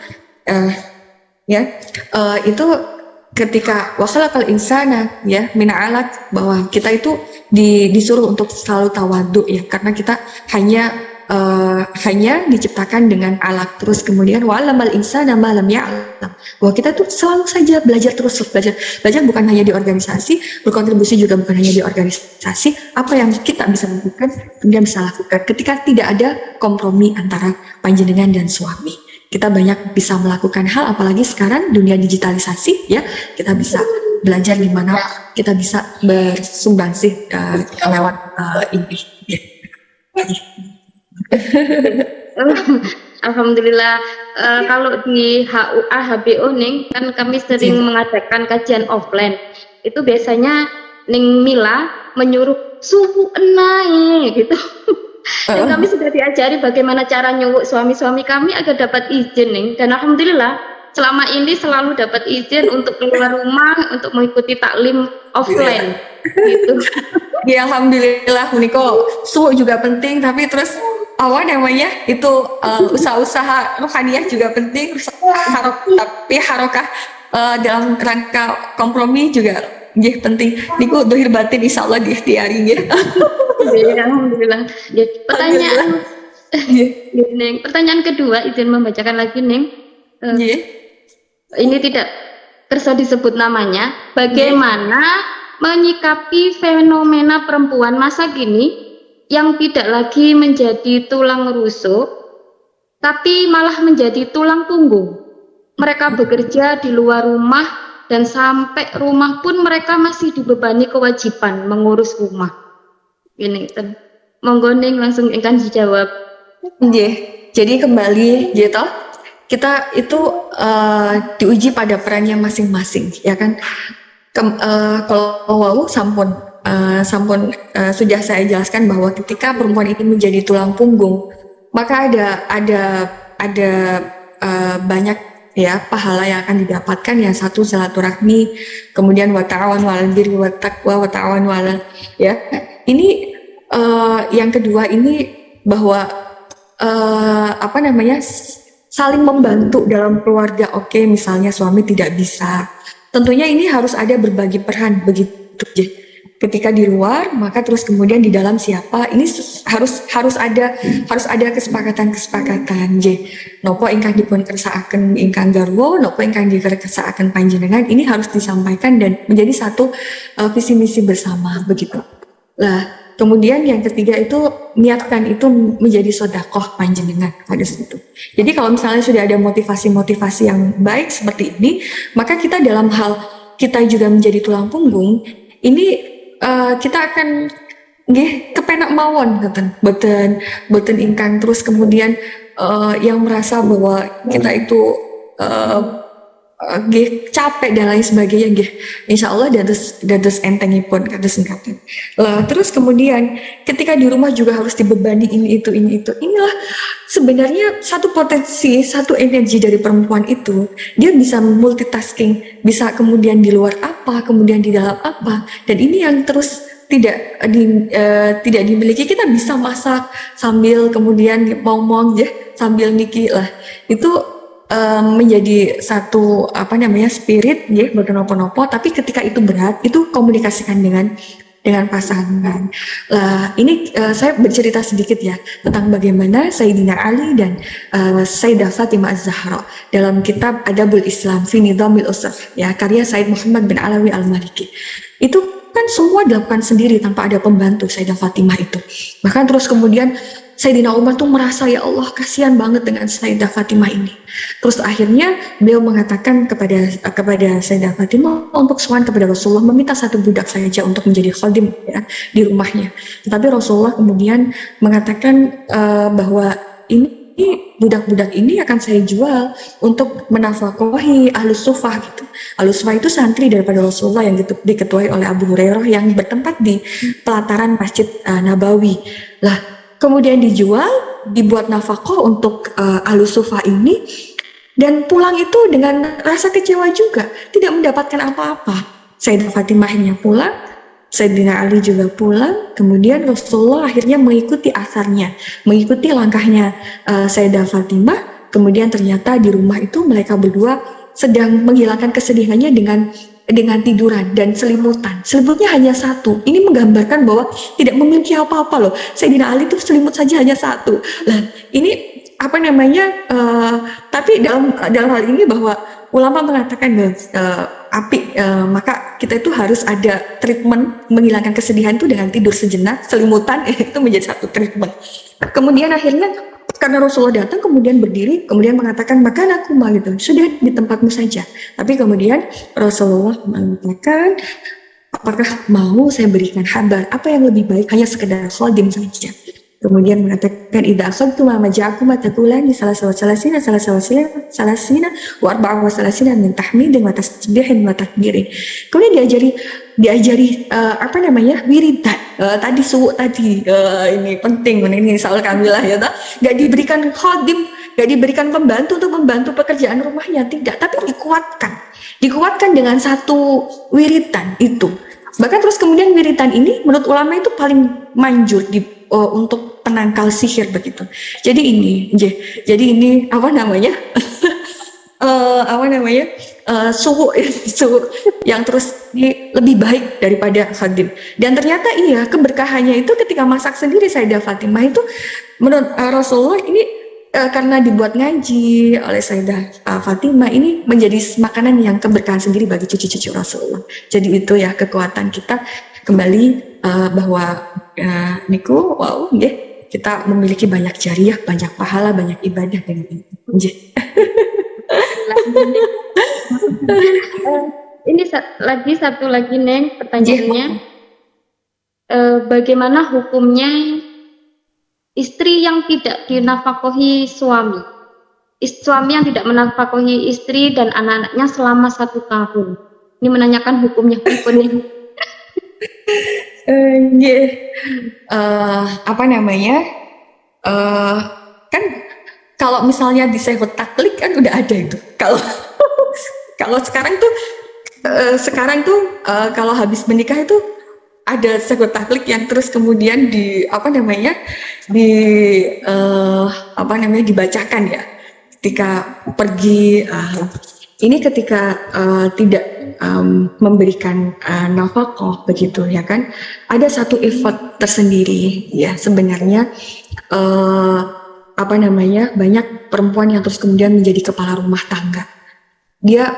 itu ketika wakhalaqal insana, ya, min 'alaq, bahwa kita itu disuruh untuk selalu tawadhu, ya, karena kita hanya diciptakan dengan alaq. Terus kemudian wa'lamal insana ma lam ya'lam, bahwa kita tuh selalu saja belajar bukan hanya di organisasi, berkontribusi juga bukan hanya di organisasi. Apa yang kita bisa lakukan kemudian bisa lakukan ketika tidak ada kompromi antara panjenengan dan suami. Kita banyak bisa melakukan hal, apalagi sekarang dunia digitalisasi, ya, kita bisa belajar gimana kita bisa bersumbangsi lewat ini. Alhamdulillah. Kalau di HUA HBO Ning, kan kami sering mengadakan kajian offline. Itu biasanya Ning Mila menyuruh suhu naik gitu. Dan kami sudah diajari bagaimana cara nyuwuk suami-suami kami agar dapat izin Ning. Dan alhamdulillah selama ini selalu dapat izin untuk keluar rumah untuk mengikuti taklim offline gitu. Ya alhamdulillah Niko, suhu juga penting, tapi terus apa namanya itu usaha-usaha rohaniah juga penting, tapi harokah dalam rangka kompromi juga nggih penting. Niku dohir batin insya Allah diikhtiari nggih. Ya, alhamdulillah. Ya, pertanyaan Neng, pertanyaan kedua izin membacakan lagi Neng. Nggih. Ini tidak tersa disebut namanya. Bagaimana menyikapi fenomena perempuan masa kini yang tidak lagi menjadi tulang rusuk, tapi malah menjadi tulang punggung. Mereka bekerja di luar rumah dan sampai rumah pun mereka masih dibebani kewajiban mengurus rumah. Ini monggo Neng langsung ingkang dijawab. Nggih. Jadi kembali gitu. Kita itu diuji pada perannya masing-masing, ya kan? Kalau wau sampun sudah saya jelaskan bahwa ketika perempuan ini menjadi tulang punggung, maka ada banyak ya pahala yang akan didapatkan. Yang satu silaturahmi, kemudian wa ta'awanu 'alal birri wat taqwa wa ta'awanu 'alal ya. Ini yang kedua ini bahwa apa namanya saling membantu dalam keluarga. Oke, misalnya suami tidak bisa, tentunya ini harus ada berbagi peran begitu. Ketika di luar, maka terus kemudian di dalam siapa ini harus ada kesepakatan. Nopo ingkang dipun kersakaken ingkang garwa, nopo ingkang dikersakaken panjenengan, ini harus disampaikan dan menjadi satu visi misi bersama begitu. Lah, kemudian yang ketiga itu niatkan itu menjadi sedekah panjenengan pada situ. Jadi kalau misalnya sudah ada motivasi-motivasi yang baik seperti ini, maka kita dalam hal kita juga menjadi tulang punggung, ini kita akan nggih kepenak mawon ngoten. Boten ingkang terus kemudian yang merasa bahwa kita itu nggih capek dan lain sebagainya nggih. Insyaallah dados entengipun kados singkatan. Terus kemudian ketika di rumah juga harus dibebani ini itu. Inilah sebenarnya satu potensi, satu energi dari perempuan itu. Dia bisa multitasking, bisa kemudian di luar apa, kemudian di dalam apa. Dan ini yang terus tidak dimiliki. Kita bisa masak sambil kemudian ngomong ya, sambil niki lah. Itu menjadi satu apa namanya spirit ya, boten nopo-nopo, tapi ketika itu berat itu komunikasikan dengan pasangan. Ini saya bercerita sedikit ya tentang bagaimana Sayyidina Ali dan Sayyidah Fatimah Az-Zahra dalam kitab Adabul Islam fi Nidhamil Usr ya, karya Sayyid Muhammad bin Alawi Al-Maliki. Itu kan semua dilakukan sendiri tanpa ada pembantu Sayyidah Fatimah itu. Bahkan terus kemudian Sayyidina Umar tuh merasa, ya Allah kasihan banget dengan Sayyidah Fatimah ini. Terus akhirnya beliau mengatakan kepada Sayyidah Fatimah untuk sowan kepada Rasulullah meminta satu budak saja untuk menjadi khadim ya, di rumahnya. Tetapi Rasulullah kemudian mengatakan bahwa ini budak-budak ini akan saya jual untuk menafkahi Ahlus Sufah gitu. Ahlus Sufah itu santri daripada Rasulullah yang diketuai oleh Abu Hurairah yang bertempat di pelataran Masjid Nabawi. Lah, kemudian dijual, dibuat nafkah untuk Ahlus Sufah ini, dan pulang itu dengan rasa kecewa juga, tidak mendapatkan apa-apa. Sayyidah Fatimah akhirnya pulang, Sayyidina Ali juga pulang, kemudian Rasulullah akhirnya mengikuti asarnya, mengikuti langkahnya Sayyidah Fatimah. Kemudian ternyata di rumah itu mereka berdua sedang menghilangkan kesedihannya dengan tiduran dan selimutan. Selimutnya hanya satu. Ini menggambarkan bahwa tidak memiliki apa-apa loh. Sayyidina Ali itu selimut saja hanya satu. Nah, ini apa namanya? Tapi dalam hal ini bahwa ulama mengatakan maka kita itu harus ada treatment menghilangkan kesedihan itu dengan tidur sejenak, selimutan itu menjadi satu treatment. Kemudian akhirnya karena Rasulullah datang kemudian berdiri, kemudian mengatakan makan aku mah gitu, sudah di tempatmu saja. Tapi kemudian Rasulullah mengatakan, apakah mau saya berikan kabar apa yang lebih baik, hanya sekedar khadim saja. Kemudian mengatakan idza akhadtu ma maja'akum taqulani salasina wa arba'a wa salasina min tahmidin wa tasbihin wa takbirin. Kemudian diajari apa namanya wiridan. Tadi suhu tadi ini penting, ini soal kamilah ya toh. Enggak diberikan khadim, enggak diberikan pembantu untuk membantu pekerjaan rumahnya, tidak, tapi dikuatkan dengan satu wiridan itu. Bahkan terus kemudian wiritan ini menurut ulama itu paling manjur untuk penangkal sihir begitu. Jadi ini apa namanya? Suhu yang terus lebih baik daripada khadim. Dan ternyata iya, keberkahannya itu ketika masak sendiri Sayyidah Fatimah itu menurut Rasulullah ini karena dibuat ngaji oleh Sayyidah Fatimah ini menjadi makanan yang keberkahan sendiri bagi cucu-cucu Rasulullah. Jadi itu ya kekuatan kita kembali bahwa niku wow nggih, kita memiliki banyak jariah, banyak pahala, banyak ibadah dengan ini. Ini satu lagi Neng pertanyaannya, bagaimana hukumnya istri yang tidak dinafkahi suami, suami yang tidak menafkahi istri dan anak-anaknya selama 1 tahun? Ini menanyakan hukumnya. Apa namanya? Kan kalau misalnya di Sehut Taklik kan udah ada itu. Kalau sekarang tuh kalau habis menikah itu ada Sehut Taklik yang terus kemudian dibacakan ya ketika pergi. Ini ketika tidak memberikan nafkah begitu ya kan, ada satu effort tersendiri ya sebenarnya. Banyak perempuan yang terus kemudian menjadi kepala rumah tangga. Dia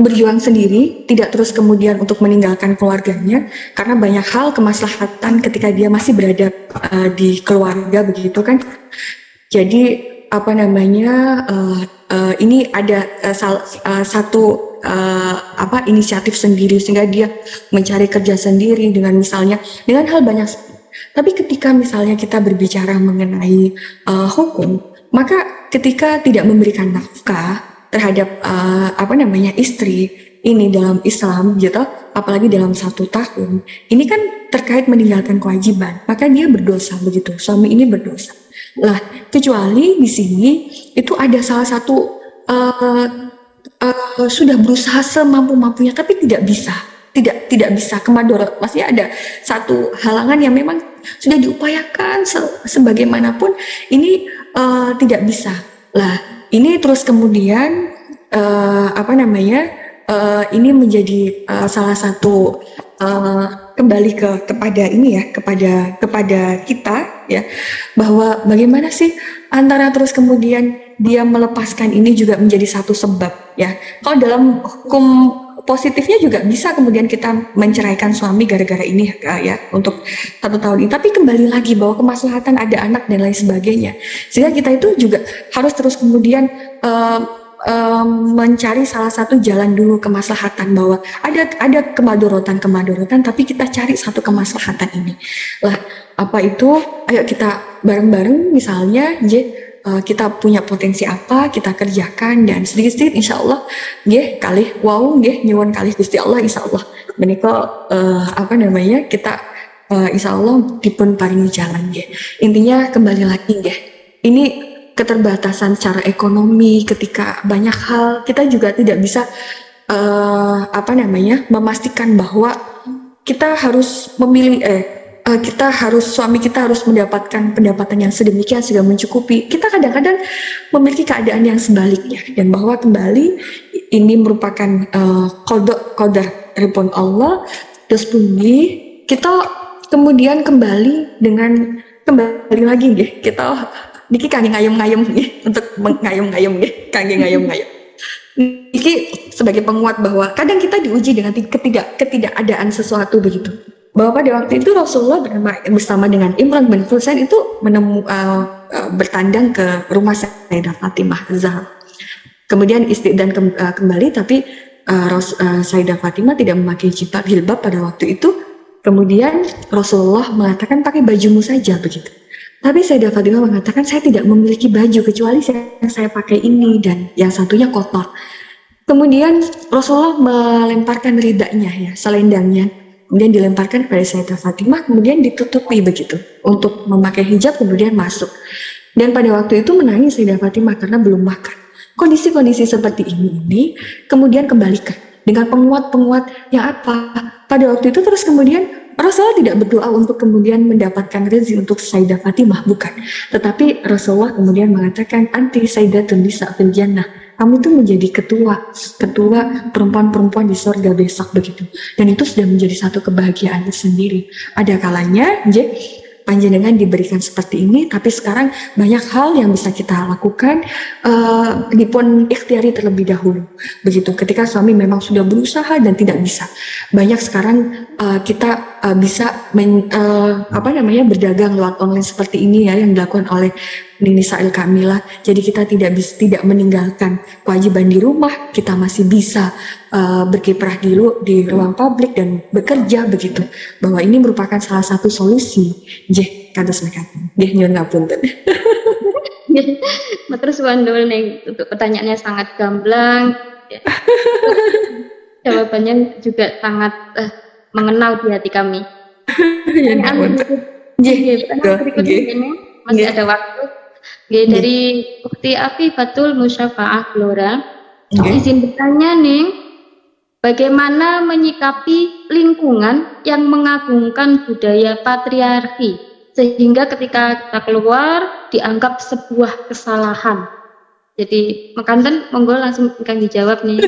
berjuang sendiri, tidak terus kemudian untuk meninggalkan keluarganya karena banyak hal kemaslahatan ketika dia masih berada di keluarga begitu kan. Jadi ini ada satu inisiatif sendiri sehingga dia mencari kerja sendiri dengan hal banyak. Tapi ketika misalnya kita berbicara mengenai hukum, maka ketika tidak memberikan nafkah terhadap istri ini dalam Islam gitu, apalagi dalam 1 tahun, ini kan terkait meninggalkan kewajiban, maka dia berdosa begitu, suami ini berdosa. Lah, kecuali di sini itu ada salah satu sudah berusaha semampu-mampunya tapi tidak bisa kemadorot, masih ada satu halangan yang memang sudah diupayakan sebagaimanapun ini tidak bisa. Lah, ini terus kemudian ini menjadi salah satu kembali kepada kita ya, bahwa bagaimana sih antara terus kemudian dia melepaskan ini juga menjadi satu sebab ya. Kalau dalam hukum positifnya juga bisa kemudian kita menceraikan suami gara-gara ini ya untuk 1 tahun ini, tapi kembali lagi bahwa kemaslahatan ada anak dan lain sebagainya, sehingga kita itu juga harus terus kemudian mencari salah satu jalan dulu kemaslahatan, bahwa ada kemadorotan tapi kita cari satu kemaslahatan ini. Lah, apa itu? Ayo kita bareng-bareng misalnya kita punya potensi apa, kita kerjakan dan sedikit-sedikit insyaallah nggih kalih nyuwun kalih Gusti Allah insyaallah menika kita insyaallah dipun paringi jalan nggih. Intinya kembali lagi nggih. Ini keterbatasan secara ekonomi, ketika banyak hal kita juga tidak bisa memastikan bahwa kita harus memilih suami kita harus mendapatkan pendapatan yang sedemikian sehingga mencukupi. Kita kadang-kadang memiliki keadaan yang sebaliknya, dan bahwa kembali ini merupakan qadar ribon Allah. Terus kita kemudian kembali lagi nggih, kita niki kangge ngayem-ngayem nggih, untuk mengayem-ngayem nggih, kangge ngayem-ngayem. Niki sebagai penguat bahwa kadang kita diuji dengan ketidakadaan sesuatu begitu. Bahwa pada waktu itu Rasulullah bersama dengan Imran bin Husain itu bertandang ke rumah Sayyidah Fatimah Az-Zahra. Kemudian istidzan kembali, tapi Sayyidah Fatimah tidak memakai jilbab pada waktu itu. Kemudian Rasulullah mengatakan pakai bajumu saja begitu. Tapi Sayyidah Fatimah mengatakan saya tidak memiliki baju kecuali yang saya pakai ini dan yang satunya kotor. Kemudian Rasulullah melemparkan ridanya ya, selendangnya. Kemudian dilemparkan kepada Sayyidah Fatimah, kemudian ditutupi begitu untuk memakai hijab, kemudian masuk. Dan pada waktu itu menangis Sayyidah Fatimah karena belum makan. Kondisi-kondisi seperti ini kemudian kembalikan dengan penguat-penguat yang apa? pada waktu itu terus kemudian Rasulullah tidak berdoa untuk kemudian mendapatkan rezeki untuk Sayyidah Fatimah, bukan. Tetapi Rasulullah kemudian mengatakan, anti Sayyidatun nisa fil jannah. Kamu itu menjadi ketua perempuan-perempuan di surga besok begitu. Dan itu sudah menjadi satu kebahagiaan tersendiri. Ada kalanya, panjenengan diberikan seperti ini, tapi sekarang banyak hal yang bisa kita lakukan dipun ikhtiari terlebih dahulu. Begitu, ketika suami memang sudah berusaha dan tidak bisa. Banyak sekarang kita bisa berdagang lewat online seperti ini ya, yang dilakukan oleh Nini Sa'il Kamilah. Jadi kita tidak meninggalkan kewajiban di rumah, kita masih bisa berkiprah di ruang publik dan bekerja begitu. Bahwa ini merupakan salah satu solusi. Kados mekaten. Nyuwun ngapunten. Terus wandul nih, untuk pertanyaannya sangat gamblang. Jawabannya juga sangat mengenal di hati kami. Pertanyaan berikutnya ini masih ada waktu. Dari Ukti Afifatul Musyafa'ah Blora, izin bertanya nih, bagaimana menyikapi lingkungan yang mengagungkan budaya patriarki sehingga ketika kita keluar dianggap sebuah kesalahan? Jadi makanten monggo langsung akan dijawab nih.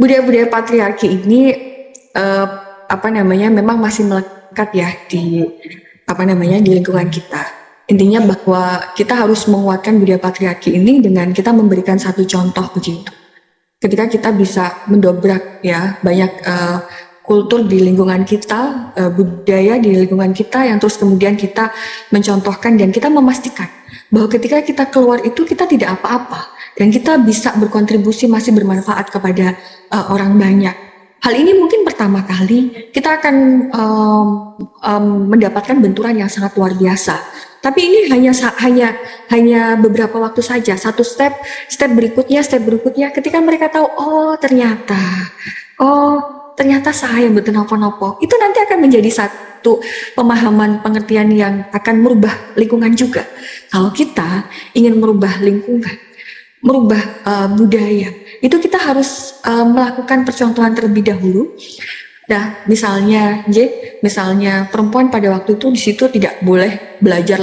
Budaya-budaya patriarki ini memang masih melekat ya di lingkungan kita. Intinya bahwa kita harus menguatkan budaya patriarki ini dengan kita memberikan satu contoh begitu. Ketika kita bisa mendobrak ya banyak kultur di lingkungan kita, budaya di lingkungan kita yang terus kemudian kita mencontohkan dan kita memastikan bahwa ketika kita keluar itu kita tidak apa-apa dan kita bisa berkontribusi masih bermanfaat kepada orang banyak. Hal ini mungkin pertama kali kita akan mendapatkan benturan yang sangat luar biasa. Tapi ini hanya beberapa waktu saja. Satu step berikutnya ketika mereka tahu ternyata saya betul nopo. Itu nanti akan menjadi satu pemahaman pengertian yang akan merubah lingkungan juga. Kalau kita ingin merubah lingkungan, merubah budaya, itu kita harus melakukan percontohan terlebih dahulu. Nah, misalnya perempuan pada waktu itu di situ tidak boleh belajar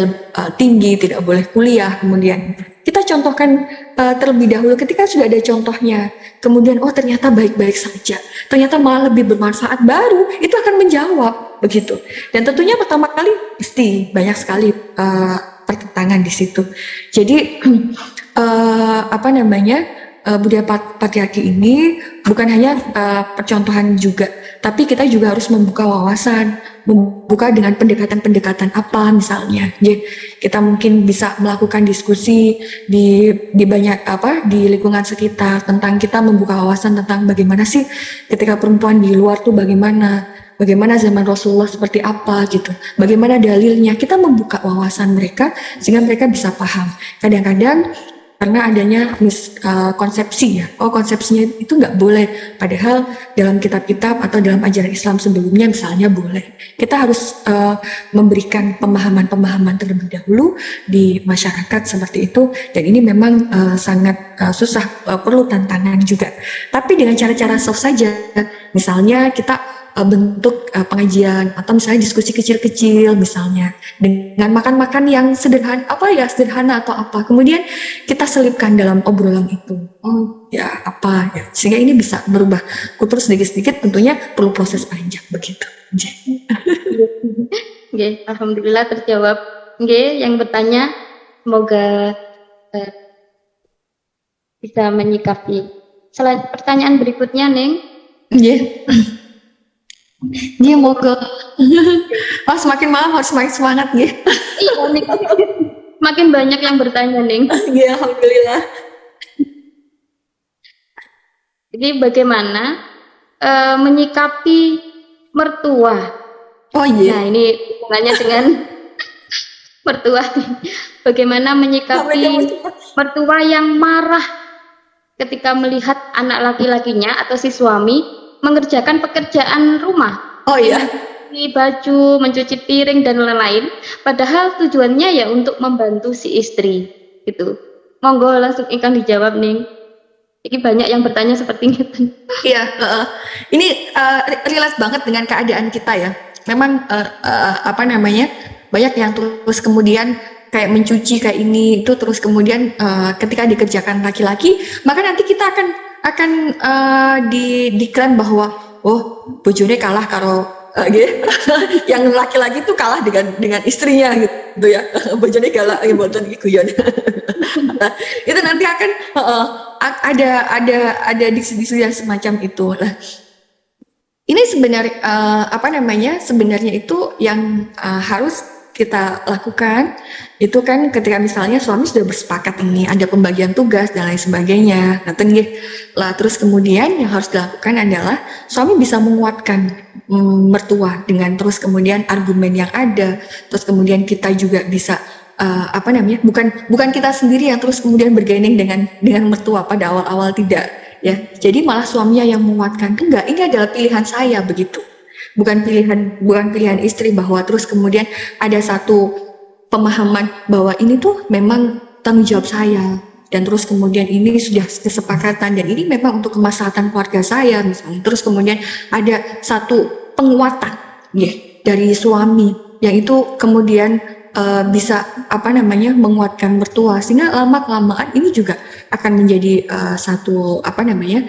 tinggi, tidak boleh kuliah. Kemudian kita contohkan terlebih dahulu. Ketika sudah ada contohnya, kemudian ternyata baik-baik saja, ternyata malah lebih bermanfaat, baru itu akan menjawab begitu. Dan tentunya pertama kali pasti banyak sekali pertentangan di situ. Jadi budaya patriarki ini bukan hanya percontohan juga, tapi kita juga harus membuka wawasan, membuka dengan pendekatan-pendekatan apa misalnya. Jadi kita mungkin bisa melakukan diskusi di banyak di lingkungan sekitar tentang kita membuka wawasan tentang bagaimana sih ketika perempuan di luar tuh bagaimana zaman Rasulullah seperti apa gitu. Bagaimana dalilnya, kita membuka wawasan mereka sehingga mereka bisa paham. Kadang-kadang karena adanya konsepsi ya, konsepsinya itu nggak boleh, padahal dalam kitab-kitab atau dalam ajaran Islam sebelumnya misalnya boleh. Kita harus memberikan pemahaman-pemahaman terlebih dahulu di masyarakat seperti itu, dan ini memang sangat susah, perlu tantangan juga. Tapi dengan cara-cara soft saja, misalnya kita bentuk pengajian atau misalnya diskusi kecil-kecil misalnya dengan makan-makan yang sederhana atau apa, kemudian kita selipkan dalam obrolan itu sehingga ini bisa berubah kultur sedikit-sedikit. Tentunya perlu proses panjang begitu. Alhamdulillah terjawab. Yang bertanya semoga bisa menyikapi. Selain pertanyaan berikutnya, Neng. Dia mau ke semakin malam harus semakin semangat ya. Iya, makin banyak yang bertanya, Ning. Iya, alhamdulillah. Jadi bagaimana menyikapi mertua? Nah, ini hubungannya dengan mertua. Bagaimana menyikapi mertua yang marah ketika melihat anak laki-lakinya atau si suami mengerjakan pekerjaan rumah, mencuci baju, mencuci piring dan lain-lain, padahal tujuannya ya untuk membantu si istri, gitu. Monggo langsung ikan dijawab, Ning. Ini banyak yang bertanya seperti itu. Iya, ini relate banget dengan keadaan kita ya. Memang apa namanya, banyak yang terus kemudian kayak mencuci kayak ini itu terus kemudian ketika dikerjakan laki-laki, maka nanti kita akan diklaim bahwa oh bojone kalah karo gitu. Yang laki-laki itu kalah dengan istrinya gitu ya. Bojone kalah boten iki guyon. Nah, itu nanti akan ada diksi-diksi yang semacam itu. Nah, ini sebenarnya apa namanya? Sebenarnya itu yang harus kita lakukan itu kan ketika misalnya suami sudah bersepakat ini ada pembagian tugas dan lain sebagainya. Nah, lah terus kemudian yang harus dilakukan adalah suami bisa menguatkan mertua dengan terus kemudian argumen yang ada. Terus kemudian kita juga bisa apa namanya? Bukan kita sendiri yang terus kemudian bergaining dengan mertua pada awal-awal, tidak ya. Jadi malah suaminya yang menguatkan. Enggak, ini adalah pilihan saya begitu. Bukan pilihan istri bahwa terus kemudian ada satu pemahaman bahwa ini tuh memang tanggung jawab saya dan terus kemudian ini sudah kesepakatan dan ini memang untuk kemaslahatan keluarga saya misalnya. Terus kemudian ada satu penguatan ya dari suami yang itu kemudian bisa apa namanya menguatkan mertua sehingga lama kelamaan ini juga akan menjadi satu apa namanya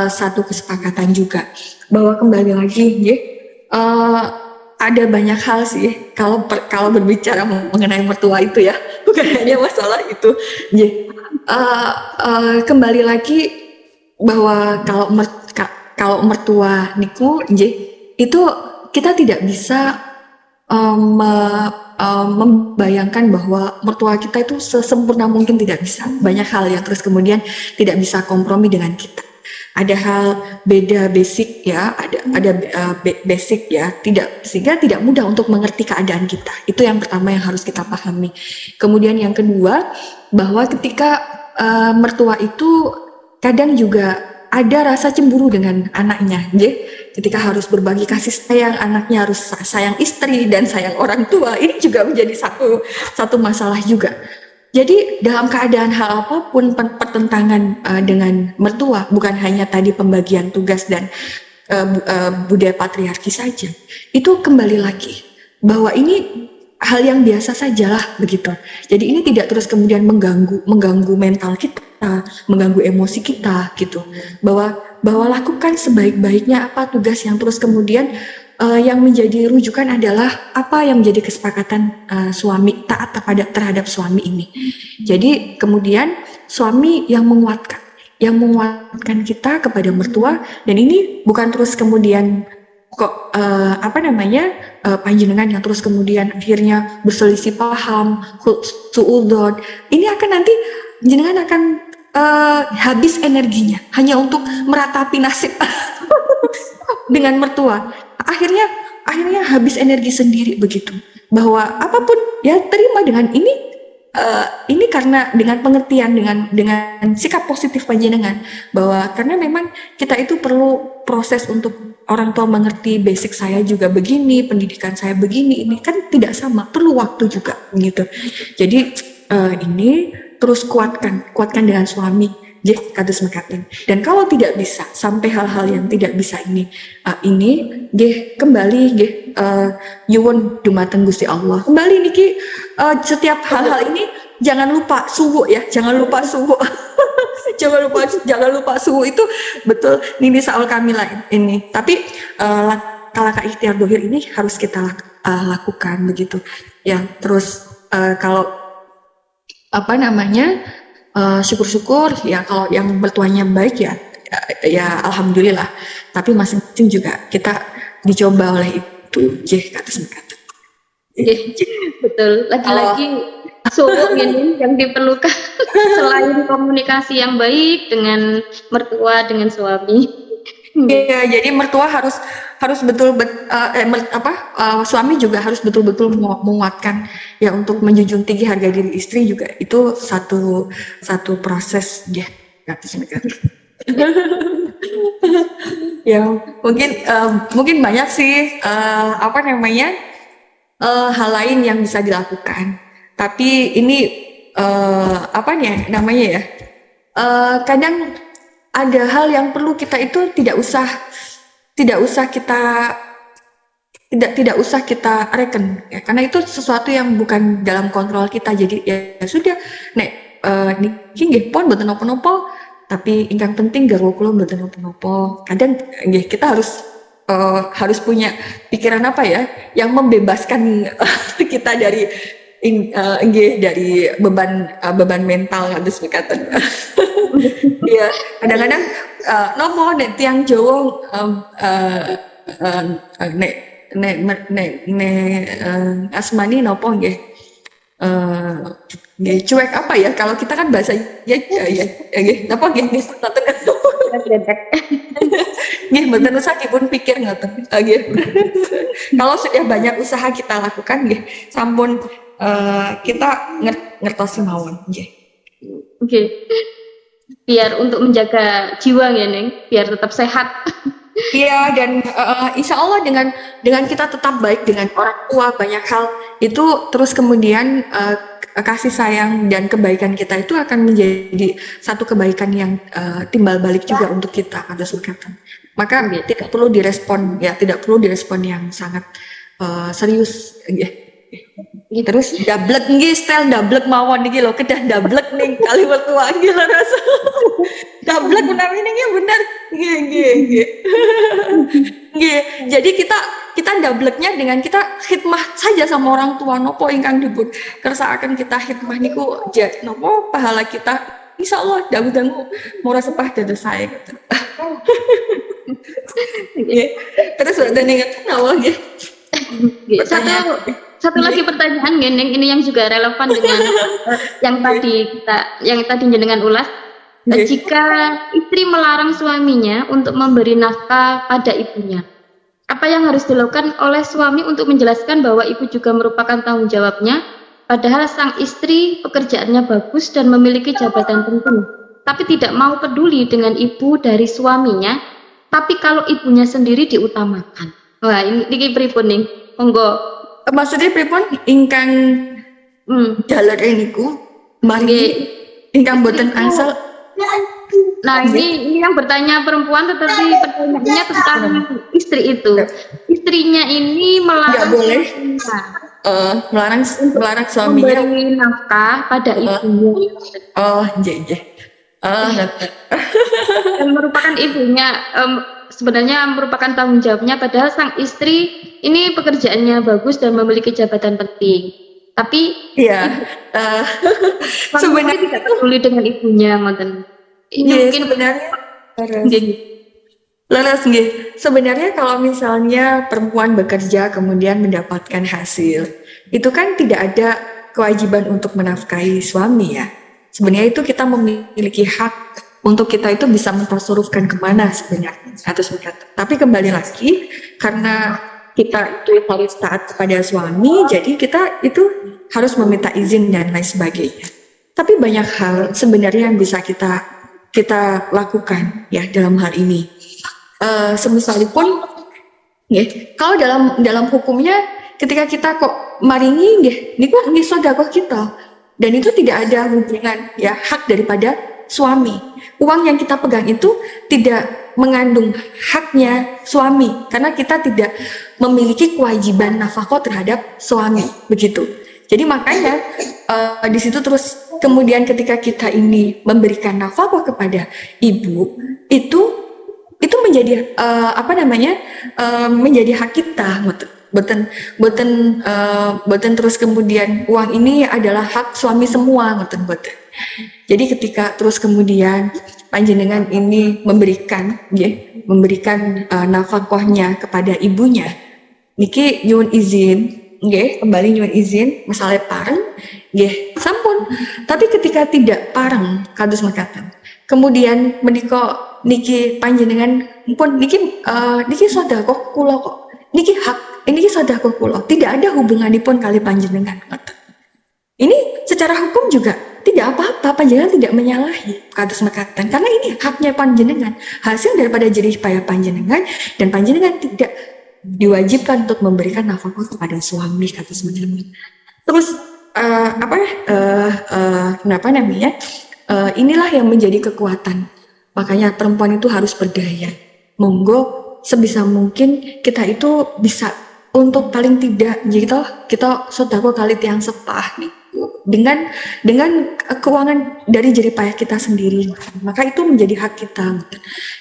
satu kesepakatan juga bahwa kembali lagi ya ada banyak hal sih kalau berbicara mengenai mertua itu ya bukan hanya masalah itu ya kembali lagi bahwa kalau mertua niku ya itu kita tidak bisa membayangkan bahwa mertua kita itu sesempurna mungkin, tidak bisa. Banyak hal yang terus kemudian tidak bisa kompromi dengan kita. Ada hal beda basic ya, ada basic ya, sehingga tidak mudah untuk mengerti keadaan kita. Itu yang pertama yang harus kita pahami. Kemudian yang kedua, bahwa ketika mertua itu kadang juga ada rasa cemburu dengan anaknya, ya. Ketika harus berbagi kasih sayang, anaknya harus sayang istri dan sayang orang tua, ini juga menjadi satu masalah juga. Jadi dalam keadaan hal apapun pertentangan dengan mertua, bukan hanya tadi pembagian tugas dan budaya patriarki saja, itu kembali lagi bahwa ini hal yang biasa sajalah begitu. Jadi ini tidak terus kemudian mengganggu mental kita, mengganggu emosi kita gitu. Bahwa lakukan sebaik-baiknya apa tugas yang terus kemudian yang menjadi rujukan adalah apa yang menjadi kesepakatan suami, taat terhadap suami ini. Jadi kemudian suami yang menguatkan kita kepada mertua, dan ini bukan terus kemudian kok panjenengan yang terus kemudian akhirnya berselisih paham, suudzon. Ini akan nanti jenengan akan habis energinya hanya untuk meratapi nasib dengan mertua. Akhirnya habis energi sendiri begitu. Bahwa apapun ya terima dengan ini karena dengan pengertian dengan sikap positif panjenengan, bahwa karena memang kita itu perlu proses untuk orang tua mengerti basic saya juga begini, pendidikan saya begini, ini kan tidak sama, perlu waktu juga gitu. Jadi ini terus kuatkan dengan suami, nggih kados mekaten. Dan kalau tidak bisa sampai hal-hal yang tidak bisa ini nggih kembali nggih nyuwun dumateng Gusti Allah. Kembali niki setiap hal-hal ini jangan lupa suwu ya, jangan lupa suwu. jangan lupa suwu itu betul Nini Saul Kamila ini. Tapi kalaka ikhtiar dohir ini harus kita lakukan begitu. Ya, terus kalau syukur-syukur ya, kalau yang mertuanya baik ya alhamdulillah. Tapi masing-masing juga kita dicoba oleh itu, kata semekata. Betul. Lagi-lagi suhu ini yang diperlukan selain komunikasi yang baik dengan mertua, dengan suami. Iya, jadi mertua harus suami juga harus betul-betul menguatkan ya untuk menjunjung tinggi harga diri istri juga. Itu satu proses ya. Ya, mungkin banyak sih hal lain yang bisa dilakukan. Tapi ini kadang ada hal yang perlu kita itu tidak usah tidak usah kita reken ya, karena itu sesuatu yang bukan dalam kontrol kita. Jadi ya sudah nek niki nggih pon mboten napa-napa, tapi ingkang penting garwa kula mboten napa-napa. Kadang nggih kita harus punya pikiran apa ya yang membebaskan kita dari dari beban mental harus berkata. Ya kadang-kadang nopo nek tiang Jawa nek asmani nopo nggih nggih cuek apa ya, kalau kita kan bahasa ya nggih napa nggih ngoten nggih mboten usah dipun pikir ngoten nggih. Kalau sudah banyak usaha kita lakukan nggih sampun kita ngertosi mawon nggih. Oke. Biar untuk menjaga jiwa ya Neng, biar tetap sehat. Iya, dan insya Allah dengan kita tetap baik dengan orang tua, banyak hal itu terus kemudian kasih sayang dan kebaikan kita itu akan menjadi satu kebaikan yang timbal balik juga untuk kita pada surgatan. Maka tidak perlu direspon yang sangat serius. Terus dablek nggih, style dablek mawon niki lho, kedah dablek ning kali mertua nggih lho rasa. Dablek menawi niki bener. Nggih. Nggih. Jadi kita dableknya dengan kita khidmah saja sama orang tua nopo ingkang dipun kersakaken kita khidmah niku nopo pahala kita insyaallah dangu murah sepah dados sae gitu. Nggih. Terus ada ningat awal nggih. Satu lagi pertanyaan Neng, ini yang juga relevan dengan yang tadi jenengan ulas. Jika istri melarang suaminya untuk memberi nafkah pada ibunya, apa yang harus dilakukan oleh suami untuk menjelaskan bahwa ibu juga merupakan tanggung jawabnya, padahal sang istri pekerjaannya bagus dan memiliki jabatan penting, tapi tidak mau peduli dengan ibu dari suaminya, tapi kalau ibunya sendiri diutamakan. Wah, ini pripun nih? Monggo. Maksudnya pripun ingkang daler niku mari ingkang boten angsal. Nah, ini yang bertanya perempuan, tetapi pertanyaannya tentang istri itu. Istrinya ini melarang melarang suaminya memberi nafkah pada ibunya. Oh, nggih. Dan merupakan ibunya sebenarnya merupakan tanggung jawabnya, padahal sang istri ini pekerjaannya bagus dan memiliki jabatan penting, tapi sebenarnya tidak peduli dengan ibunya, ngoten. Ini mungkin sebenarnya leres nggih. Sebenarnya kalau misalnya perempuan bekerja kemudian mendapatkan hasil, itu kan tidak ada kewajiban untuk menafkahi suami ya. Sebenarnya itu kita memiliki hak untuk kita itu bisa mempersurufkan kemana sebenarnya atau berkata. Tapi kembali lagi karena kita itu harus taat kepada suami, jadi kita itu harus meminta izin dan lain sebagainya. Tapi banyak hal sebenarnya yang bisa kita lakukan ya dalam hal ini. Semisalipun kalau dalam hukumnya ketika kita kok maringi niku sedekah kita, dan itu tidak ada hubungan ya hak daripada suami. Uang yang kita pegang itu tidak mengandung haknya suami karena kita tidak memiliki kewajiban nafkah terhadap suami, begitu. Jadi makanya di situ terus kemudian ketika kita ini memberikan nafkah kepada ibu itu menjadi menjadi hak kita, boten terus kemudian uang ini adalah hak suami semua, boten. Jadi ketika terus kemudian panjenengan ini memberikan nafkahnya kepada ibunya, niki nyuwun izin, kembali nyuwun izin, misalnya pareng, sampun. Tapi ketika tidak pareng, kados mekaten. Kemudian menika niki panjenengan pun niki sedekah kula kok. Niki hak, niki sedekah kula. Tidak ada hubunganipun kali panjenengan. Ini secara hukum juga tidak apa-apa, panjenengan tidak menyalahi kados mekaten karena ini haknya panjenengan, hasil daripada jerih payah panjenengan, dan panjenengan tidak diwajibkan untuk memberikan nafkah kepada suami kados mekaten. Terus inilah yang menjadi kekuatan Makanya perempuan itu harus berdaya. Monggo sebisa mungkin kita itu bisa untuk paling tidak kita sedekah kali tiang sepah nih dengan keuangan dari jerih payah kita sendiri, maka itu menjadi hak kita.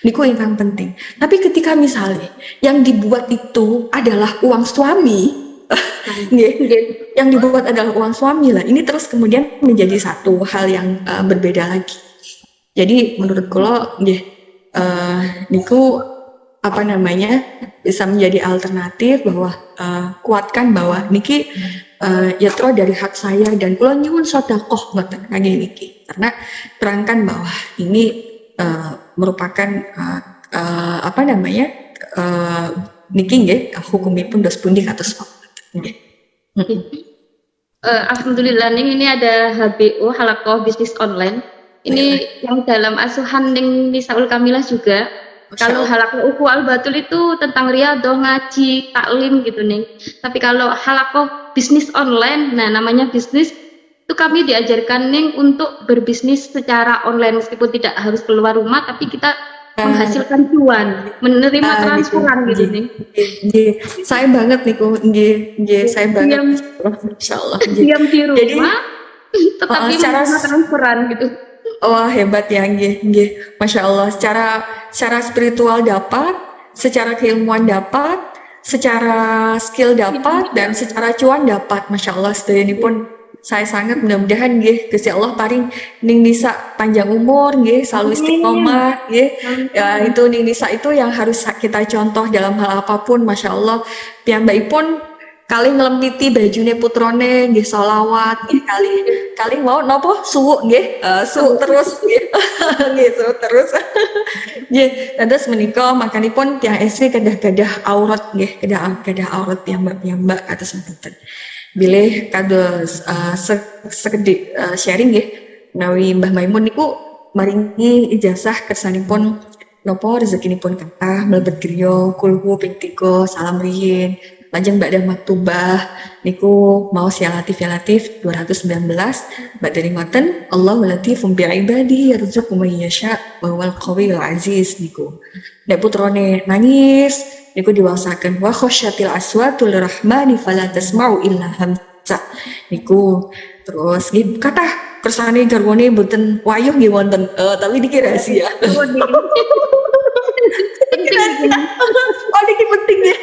Niku yang penting. Tapi ketika misalnya yang dibuat itu adalah uang suami, yang dibuat adalah uang suami lah, ini terus kemudian menjadi satu hal yang berbeda lagi. Jadi menurut kula niku apa namanya bisa menjadi alternatif bahwa kuatkan bahwa niki ya terus dari hak saya dan kula nyuwun sedekah ngoten kangge niki, karena terangkan bahwa ini merupakan apa namanya niki nggih hukumipun dos pundi kados nggih. Alhamdulillah ning ini ada HBO Halaqah bisnis online. Ini yang dalam asuhan ning Nisaul Kamilah juga. Kalau halaqah Ukhu Al-Batul itu tentang riyadhah, ngaji, taklim gitu nih. Tapi kalau halaqah bisnis online, nah namanya bisnis itu kami diajarkan nih untuk berbisnis secara online meskipun tidak harus keluar rumah, tapi kita menghasilkan cuan, menerima transferan gitu nih. Saya banget niku, saya banget. Insyaallah. Diam di rumah, tetapi menerima transferan gitu. Wah hebat ya, Masya Allah. Secara spiritual dapat, secara keilmuan dapat, secara skill dapat, dan secara cuan dapat. Masya Allah, sedaya pun saya sangat mudah-mudahan Gusti Allah paring ning Nisa panjang umur, selalu istiqomah, ya itu ning Nisa itu yang harus kita contoh dalam hal apapun. Masya Allah, piyambakipun kali ngelempiti bajune putrone nggih selawat nggih kali mau napa suwuk nggih suwuk terus nggih suwuk terus nggih terus menika makanipun tiyang istri kedah-kedah aurat nggih kedah aurat piyambak atas mboten bilih kados sekedhik sharing nggih menawi Mbah Maimun niku maringi ijazah kersanipun napa rezekinipun kathah mlebet griya kulhu ping 3 salam riyin. Lajeng Mbak Maktubah niku mau ya latif 219 Mbak dari ngoten Allahu latifum bi ibadihi yarzuqu may yasha wa huwal qawiyul aziz niku. Nek putrane nangis niku diwaosaken wa khosyatil aswatul rahmani fala tasma'u illa hamsa niku. Terus nggih kathah kersane garwane mboten wayuh nggih wonten tapi niki rahasia. Oh niki penting ya.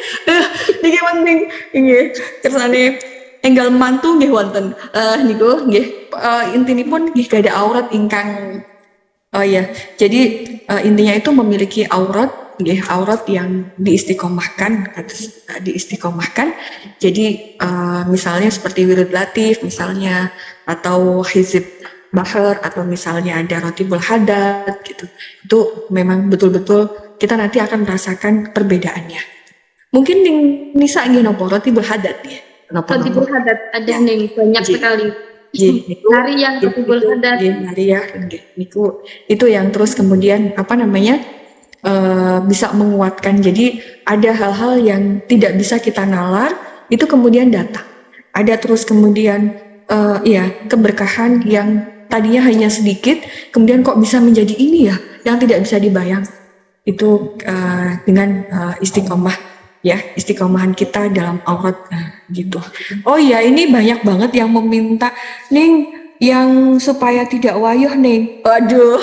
Niki penting nggih. Kersane enggal mantu nggih wonten. Niku nggih intinipun nggih gada aurat ingkang ya. Jadi intinya itu memiliki aurat nggih aurat yang diistiqomahkan Jadi misalnya seperti wirid latif misalnya atau hizib bahar atau misalnya ada rotibul hadat gitu. Itu memang betul-betul kita nanti akan merasakan perbedaannya. Mungkin ning Nisa nggih napa rotibul hadat ya. Rotibul hadat ada ning banyak sekali. Hari yang rotibul hadat. Hari ya niku itu yang terus kemudian apa namanya bisa menguatkan. Jadi ada hal-hal yang tidak bisa kita nalar itu kemudian datang. Ada terus kemudian keberkahan yang tadinya hanya sedikit, kemudian kok bisa menjadi ini ya, yang tidak bisa dibayang. Itu dengan istiqomah, ya, istiqomahan kita dalam aurat gitu. Oh iya, ini banyak banget yang meminta, Ning, yang supaya tidak wayuh, Ning. Waduh.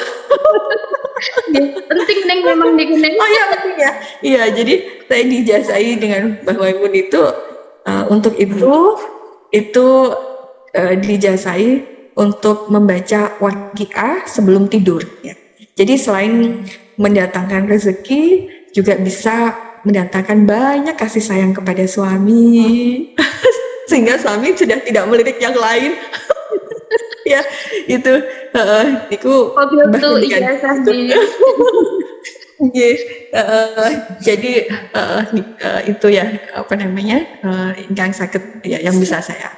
Penting, Ning, memang Ning. Oh iya, penting ya. Iya, jadi saya dijazai dengan Mbah Maimun itu, untuk itu dijazai untuk membaca waqiah sebelum tidur ya. Jadi selain mendatangkan rezeki juga bisa mendatangkan banyak kasih sayang kepada suami sehingga suami sudah tidak melirik yang lain. Ya itu jadi itu ya apa namanya yang sakit ya yang bisa saya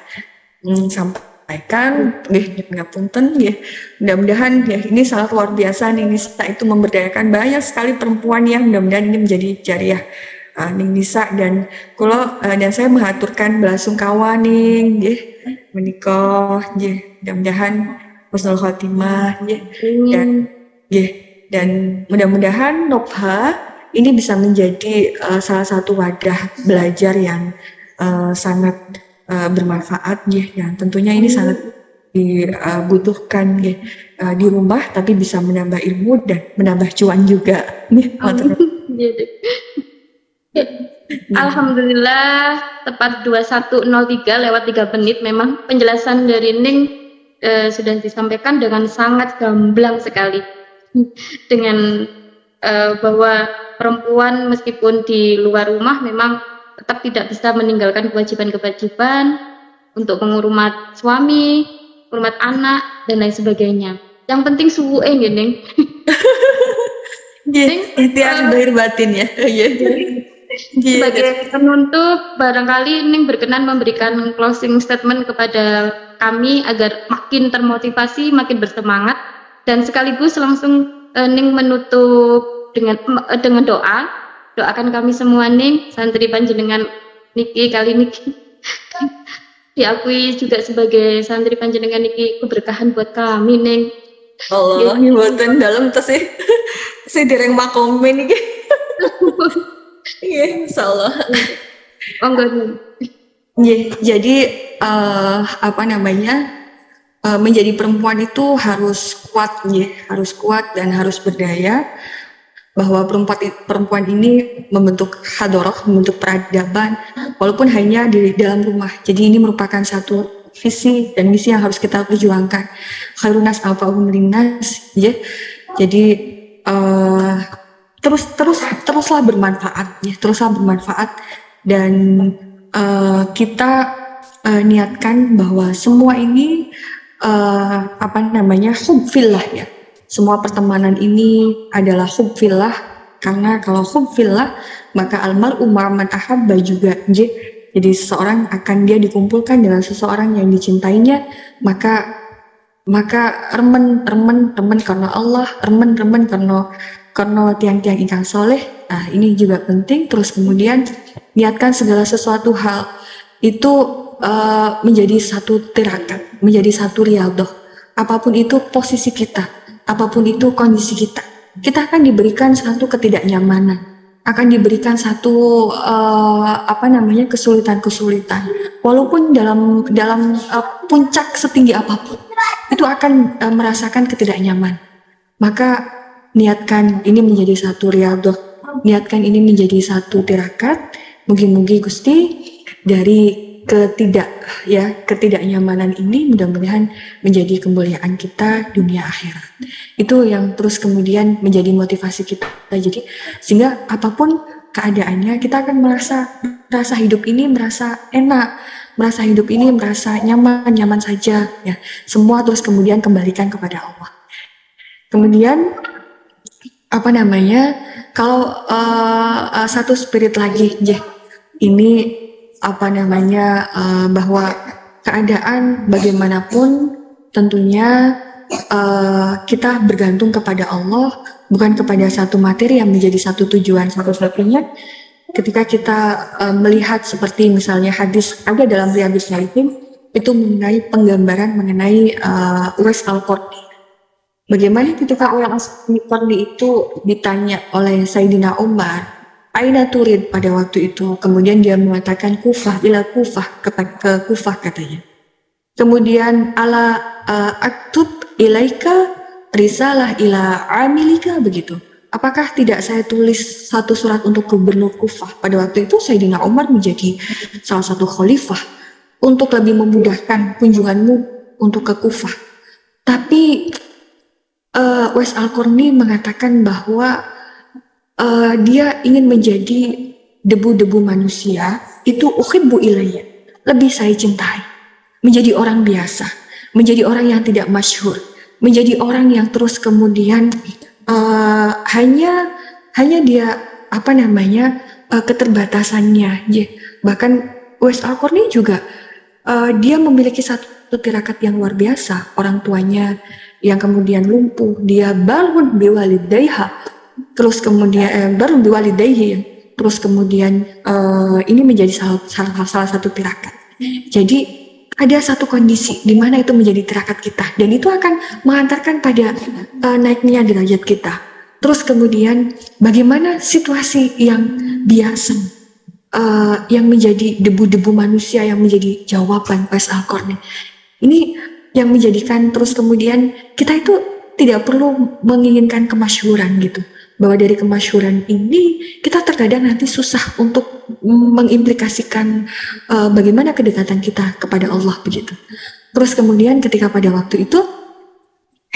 sampaikan ngapunten nggih. Mudah-mudahan ya ini sangat luar biasa nih Nisa itu memberdayakan banyak sekali perempuan yang mudah-mudahan ini menjadi jariah ning Nisa dan kula dan saya mengaturkan belasungkawa ning nggih menika nggih mudah-mudahan husnul khotimah nggih dan nggih Dan mudah-mudahan Nopha ini bisa menjadi salah satu wadah belajar yang sangat bermanfaat ya. Dan tentunya ini sangat dibutuhkan ya, di rumah, tapi bisa menambah ilmu dan menambah cuan juga. Alhamdulillah tepat 21.03 lewat 3 menit. Memang penjelasan dari Ning sudah disampaikan dengan sangat gamblang sekali, dengan bahwa perempuan meskipun di luar rumah memang tetap tidak bisa meninggalkan kewajiban-kewajiban untuk menghormat suami, hormat anak, dan lain sebagainya. Yang penting suwe Ning. Ikhtiar zahir batin ya. Sebagai penutup, barangkali Ning berkenan memberikan closing statement kepada kami agar makin termotivasi, makin bersemangat, dan sekaligus langsung Ning menutup dengan doa. Doakan kami semua Ning, santri panjenengan niki kali niki diakui juga sebagai santri panjenengan niki keberkahan buat kami Ning. Allah, buatan dalam tas sih. Saya dereng makomen iki. Iya, insyaallah. Oh enggak. Jadi apa namanya? Menjadi perempuan itu harus kuat ya, harus kuat dan harus berdaya. Bahwa perempuan ini membentuk hadoroh, membentuk peradaban, walaupun hanya di dalam rumah. Jadi ini merupakan satu visi dan misi yang harus kita perjuangkan. Khairunas anfa'uhum linnas, ya. Jadi teruslah bermanfaat, ya, teruslah bermanfaat, dan kita niatkan bahwa semua ini apa namanya, hub fillah ya. Semua pertemanan ini adalah hub fillah, karena kalau hub fillah maka almar'u ma'man ahabba juga. Jadi seseorang akan dia dikumpulkan dengan seseorang yang dicintainya, maka remen karena Allah, remen karena tiang-tiang ingkang soleh. Nah, ini juga penting. Terus kemudian niatkan segala sesuatu hal itu menjadi satu tirakat, menjadi satu riyadhah. Apapun itu posisi kita, apapun itu kondisi kita akan diberikan satu ketidaknyamanan, akan diberikan satu kesulitan-kesulitan. Walaupun dalam puncak setinggi apapun, itu akan merasakan ketidaknyaman. Maka niatkan ini menjadi satu riyadhah, niatkan ini menjadi satu tirakat. Mugi-mugi Gusti dari ketidaknyamanan ini mudah-mudahan menjadi kemuliaan kita dunia akhirat. Itu yang terus kemudian menjadi motivasi kita. Jadi sehingga apapun keadaannya kita akan merasa hidup ini merasa enak, merasa hidup ini merasa nyaman saja ya. Semua terus kemudian kembalikan kepada Allah. Kemudian kalau satu spirit lagi ini bahwa keadaan bagaimanapun tentunya kita bergantung kepada Allah, bukan kepada satu materi yang menjadi satu tujuan satu-satunya. Ketika kita melihat seperti misalnya hadis ada dalam Riyadhus Shalihin itu mengenai penggambaran mengenai Uwais Al-Qarni. Bagaimana ketika Uwais Al-Qarni itu ditanya oleh Sayyidina Umar, Aina turid pada waktu itu, kemudian dia mengatakan Kufah, ila Kufah, ke Kufah katanya. Kemudian ala aktub ilaika risalah ila amilika, begitu. Apakah tidak saya tulis satu surat untuk gubernur Kufah? Pada waktu itu Sayyidina Umar menjadi salah satu khalifah untuk lebih memudahkan kunjunganmu untuk ke Kufah. Tapi Uwais Al-Qarni mengatakan bahwa dia ingin menjadi debu-debu manusia, itu uhibbu ilayya, lebih saya cintai. Menjadi orang biasa, menjadi orang yang tidak masyhur, menjadi orang yang terus kemudian hanya dia keterbatasannya. Bahkan Uwais Al-Qarni juga dia memiliki satu tirakat yang luar biasa. Orang tuanya yang kemudian lumpuh, dia barun biwalidayha, terus kemudian terus kemudian ini menjadi salah satu tirakat. Jadi ada satu kondisi di mana itu menjadi tirakat kita, dan itu akan mengantarkan pada naiknya derajat kita. Terus kemudian bagaimana situasi yang biasa, yang menjadi debu-debu manusia yang menjadi jawaban Uwais Al-Qarni. Ini yang menjadikan terus kemudian kita itu tidak perlu menginginkan kemasyhuran gitu. Bahwa dari kemasyhuran ini kita terkadang nanti susah untuk mengimplikasikan bagaimana kedekatan kita kepada Allah begitu. Terus kemudian ketika pada waktu itu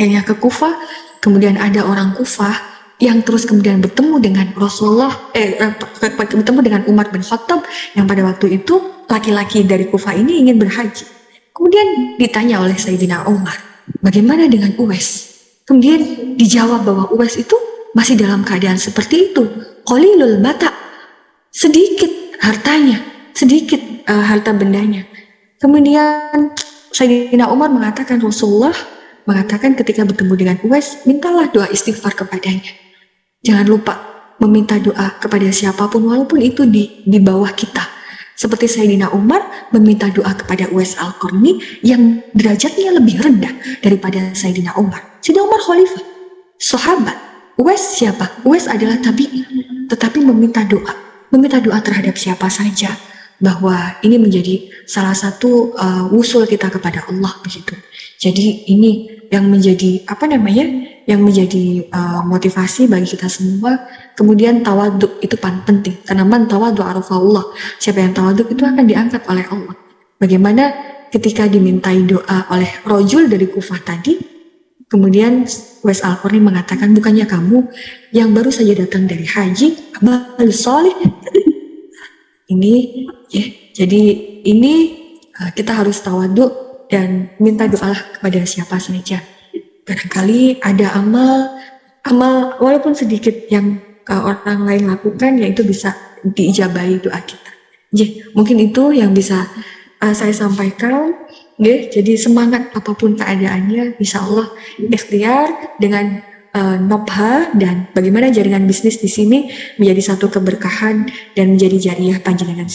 hanya ke Kufah, kemudian ada orang Kufah yang terus kemudian bertemu dengan Rasulullah, bertemu dengan Umar bin Khattab yang pada waktu itu laki-laki dari Kufah ini ingin berhaji. Kemudian ditanya oleh Sayyidina Umar, bagaimana dengan Uwais? Kemudian dijawab bahwa Uwais itu masih dalam keadaan seperti itu, qalilul mata, sedikit hartanya, sedikit harta bendanya. Kemudian Sayyidina Umar mengatakan, Rasulullah mengatakan ketika bertemu dengan Uwais, mintalah doa istighfar kepadanya. Jangan lupa meminta doa kepada siapapun walaupun itu di bawah kita. Seperti Sayyidina Umar meminta doa kepada Uwais Al-Qarni yang derajatnya lebih rendah daripada Sayyidina Umar. Sayyidina Umar khalifah, sahabat. Uwais siapa? Uwais adalah tabi'i, tetapi meminta doa terhadap siapa saja, bahwa ini menjadi salah satu wusul kita kepada Allah begitu. Jadi ini yang menjadi yang menjadi motivasi bagi kita semua. Kemudian tawaduk itu penting, karena man tawaduk arafahullah, siapa yang tawaduk itu akan diangkat oleh Allah. Bagaimana ketika dimintai doa oleh rojul dari Kufah tadi, kemudian Uwais Al-Qarni mengatakan, bukannya kamu yang baru saja datang dari haji, amal soleh. Ini ya, jadi ini kita harus tawaduk dan minta doa kepada siapa saja. Barangkali ada amal walaupun sedikit yang orang lain lakukan, yaitu bisa diijabahi doa kita. Mungkin itu yang bisa saya sampaikan. Jadi semangat apapun keadaannya, insya Allah ikhtiar dengan nobha, dan bagaimana jaringan bisnis di sini menjadi satu keberkahan dan menjadi jariyah panjenengan.